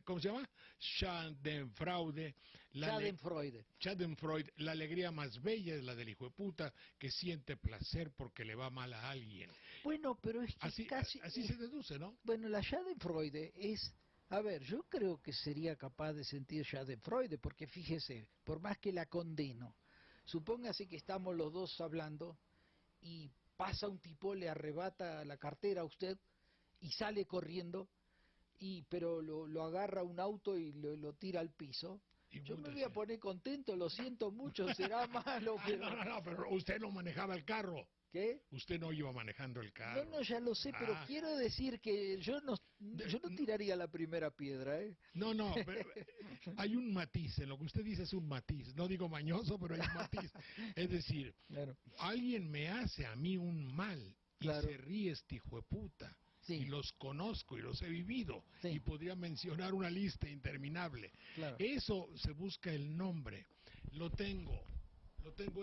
¿cómo se llama? Schadenfreude. Schadenfreude. La alegría más bella es la del hijo de puta que siente placer porque le va mal a alguien. Bueno, pero es que así se deduce, ¿no? Bueno, la Schadenfreude es... A ver, yo creo que sería capaz de sentir Schadenfreude, porque fíjese, por más que la condeno, supóngase que estamos los dos hablando y pasa un tipo, le arrebata la cartera a usted y sale corriendo, pero lo agarra un auto y lo tira al piso. Yo me voy a poner contento, lo siento mucho, será malo, pero... No, pero usted no manejaba el carro. ¿Qué? Usted no iba manejando el carro. No, ya lo sé, pero quiero decir que yo no tiraría la primera piedra, ¿eh? No, pero hay un matiz, en lo que usted dice es un matiz, no digo mañoso, pero hay un matiz. Es decir, alguien me hace a mí un mal y se ríe este hijo de puta. Sí. Y los conozco y los he vivido, y podría mencionar una lista interminable. Eso se busca el nombre, lo tengo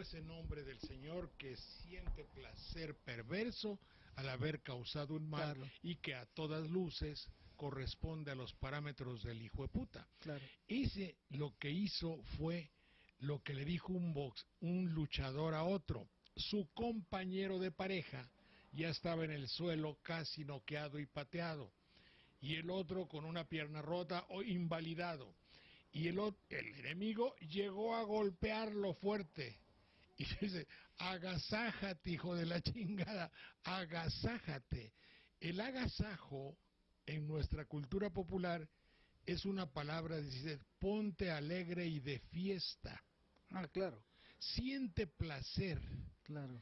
ese nombre del Señor que siente placer perverso al haber causado un mal y que a todas luces corresponde a los parámetros del hijo de puta. Ese lo que hizo fue lo que le dijo un luchador a otro, su compañero de pareja ya estaba en el suelo casi noqueado y pateado, y el otro con una pierna rota o invalidado, y el enemigo llegó a golpearlo fuerte, y dice, agasájate, hijo de la chingada, agasájate. El agasajo en nuestra cultura popular es una palabra, dice, ponte alegre y de fiesta. Claro. Siente placer. Claro.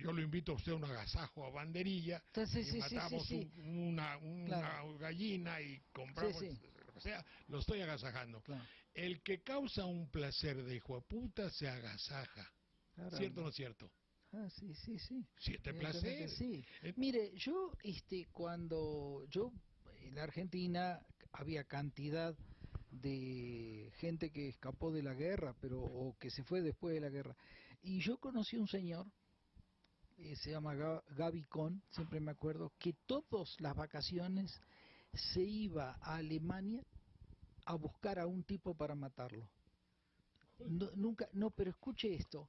Yo lo invito a usted a un agasajo a Banderilla, y matamos una gallina y compramos, o sea, lo estoy agasajando. el que causa un placer de hijo de puta se agasaja. Caramba. ¿Cierto o no es cierto? Ah, sí, sí, sí. Siente Evidentemente placer. Sí. Mire, yo, cuando yo en Argentina había cantidad de gente que escapó de la guerra, pero o que se fue después de la guerra. Y yo conocí un señor, se llama Gaby Cohn, siempre me acuerdo, que todas las vacaciones se iba a Alemania a buscar a un tipo para matarlo. No, nunca, no, pero escuche esto.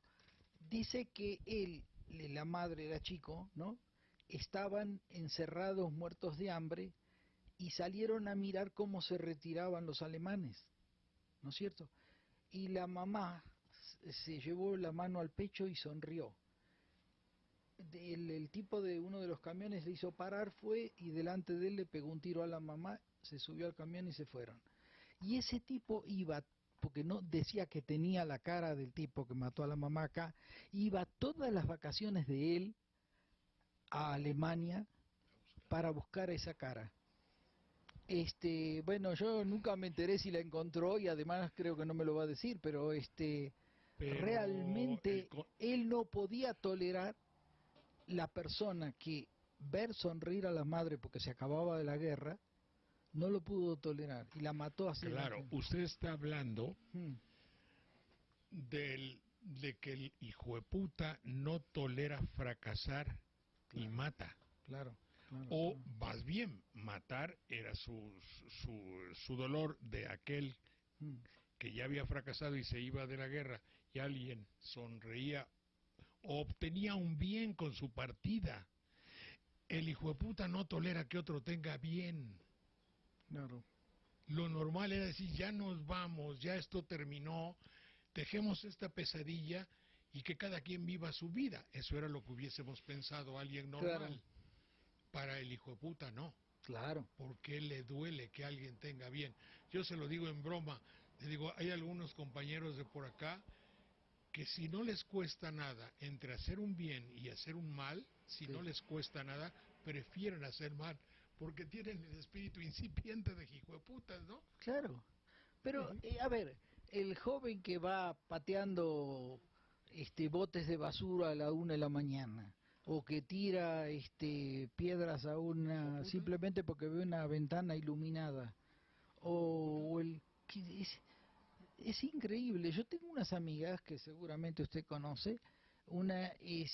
Dice que él, la madre era chico, ¿no? Estaban encerrados, muertos de hambre, y salieron a mirar cómo se retiraban los alemanes, ¿no es cierto? Y la mamá se llevó la mano al pecho y sonrió. El tipo de uno de los camiones le hizo parar, fue y delante de él le pegó un tiro a la mamá, se subió al camión y se fueron. Y ese tipo iba, porque no decía que tenía la cara del tipo que mató a la mamá acá, iba todas las vacaciones de él a Alemania para buscar esa cara. Bueno, yo nunca me enteré si la encontró y además creo que no me lo va a decir, pero Pero realmente él no podía tolerar la persona que ver sonreír a la madre porque se acababa de la guerra, no lo pudo tolerar y la mató así. Claro, usted está hablando Hmm. de que el hijo de puta no tolera fracasar y mata. Claro. O más bien, matar era su dolor de aquel que ya había fracasado y se iba de la guerra y alguien sonreía o obtenía un bien con su partida. El hijo de puta no tolera que otro tenga bien. Claro. Lo normal era decir, ya nos vamos, ya esto terminó, dejemos esta pesadilla y que cada quien viva su vida. Eso era lo que hubiésemos pensado alguien normal. Claro. Para el hijo de puta no. Claro. Porque le duele que alguien tenga bien. Yo se lo digo en broma, le digo, hay algunos compañeros de por acá que si no les cuesta nada entre hacer un bien y hacer un mal, si no les cuesta nada, prefieren hacer mal, porque tienen el espíritu incipiente de hijo de putas, ¿no? Claro. Pero, a ver, el joven que va pateando botes de basura a la 1 de la mañana, o que tira piedras a una simplemente porque ve una ventana iluminada, o el que es increíble. Yo tengo unas amigas que seguramente usted conoce. Una es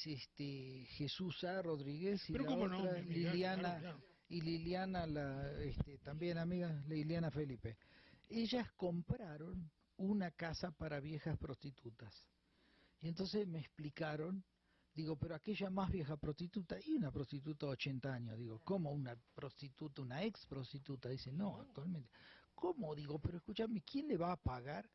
Jesús A. Rodríguez y Pero la cómo otra no, mi amiga, Liliana, claro. y Liliana, también amiga Liliana Felipe. Ellas compraron una casa para viejas prostitutas. Y entonces me explicaron, digo, pero aquella más vieja prostituta, y una prostituta de 80 años, digo, ¿cómo una prostituta, una ex prostituta? Dice, no, actualmente. ¿Cómo? Digo, pero escúchame, ¿quién le va a pagar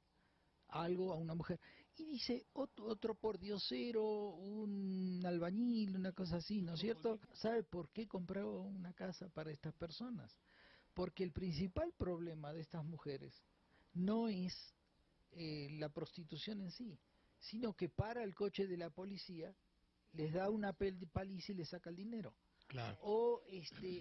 algo a una mujer? Y dice, otro pordiosero, un albañil, una cosa así, ¿no es cierto? ¿Sabe por qué compró una casa para estas personas? Porque el principal problema de estas mujeres no es la prostitución en sí, sino que para el coche de la policía, les da una paliza y les saca el dinero. Claro. O,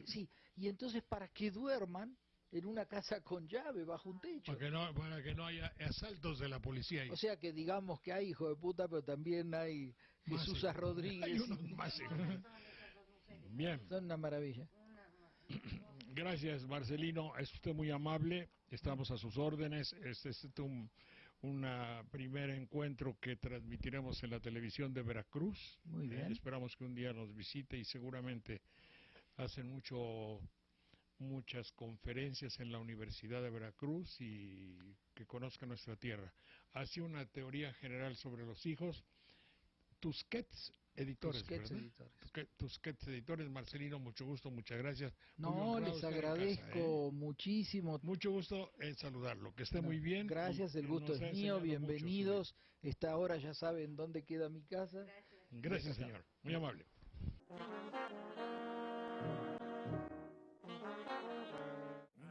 sí, y entonces para que duerman en una casa con llave bajo un techo. Para que no haya asaltos de la policía. O sea que digamos que hay hijo de puta, pero también hay Jesús A. Rodríguez. Hay unos más. Bien. Son una maravilla. Gracias, Marcelino. Es usted muy amable. Estamos a sus órdenes. Este es un primer encuentro que transmitiremos en la televisión de Veracruz. Muy bien. Esperamos que un día nos visite y seguramente hacen muchas conferencias en la Universidad de Veracruz y que conozca nuestra tierra. Hace una teoría general sobre los hijos. Tusquets Editores, Tusquets ¿verdad? Editores. Tusquets Editores. Marcelino, mucho gusto, muchas gracias. Muy No, honrado les estar en agradezco casa, muchísimo. Mucho gusto en saludarlo, que esté muy bien. Gracias, el gusto Nos ha es mío, enseñado bienvenidos. Esta hora ya saben dónde queda mi casa. Gracias, señor. Muy amable.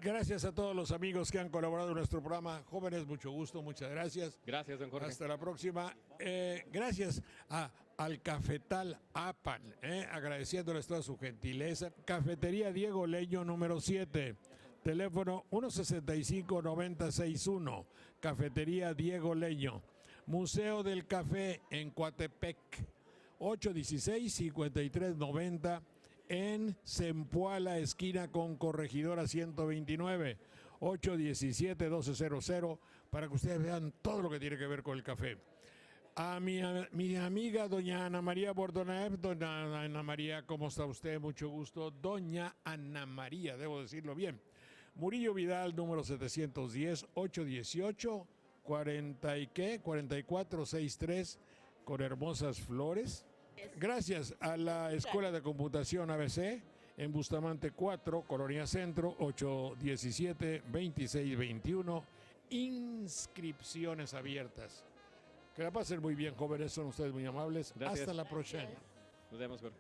Gracias a todos los amigos que han colaborado en nuestro programa. Jóvenes, mucho gusto, muchas gracias. Gracias, don Jorge. Hasta la próxima. Gracias al Cafetal APAN, agradeciéndoles toda su gentileza. Cafetería Diego Leño número 7. Teléfono 165-9061, Cafetería Diego Leño. Museo del Café en Coatepec, 816-5390, en Zempoala, esquina con Corregidora 129, 817-1200, para que ustedes vean todo lo que tiene que ver con el café. A mi amiga doña Ana María Bordonaev. Doña Ana María, ¿cómo está usted? Mucho gusto. Doña Ana María, debo decirlo bien. Murillo Vidal, número 710, 818, 4463, con hermosas flores. Gracias a la Escuela de Computación ABC, en Bustamante 4, Colonia Centro, 817-2621. Inscripciones abiertas. Que la pasen muy bien, jóvenes, son ustedes muy amables. Gracias. Hasta la próxima. Nos vemos, Jorge.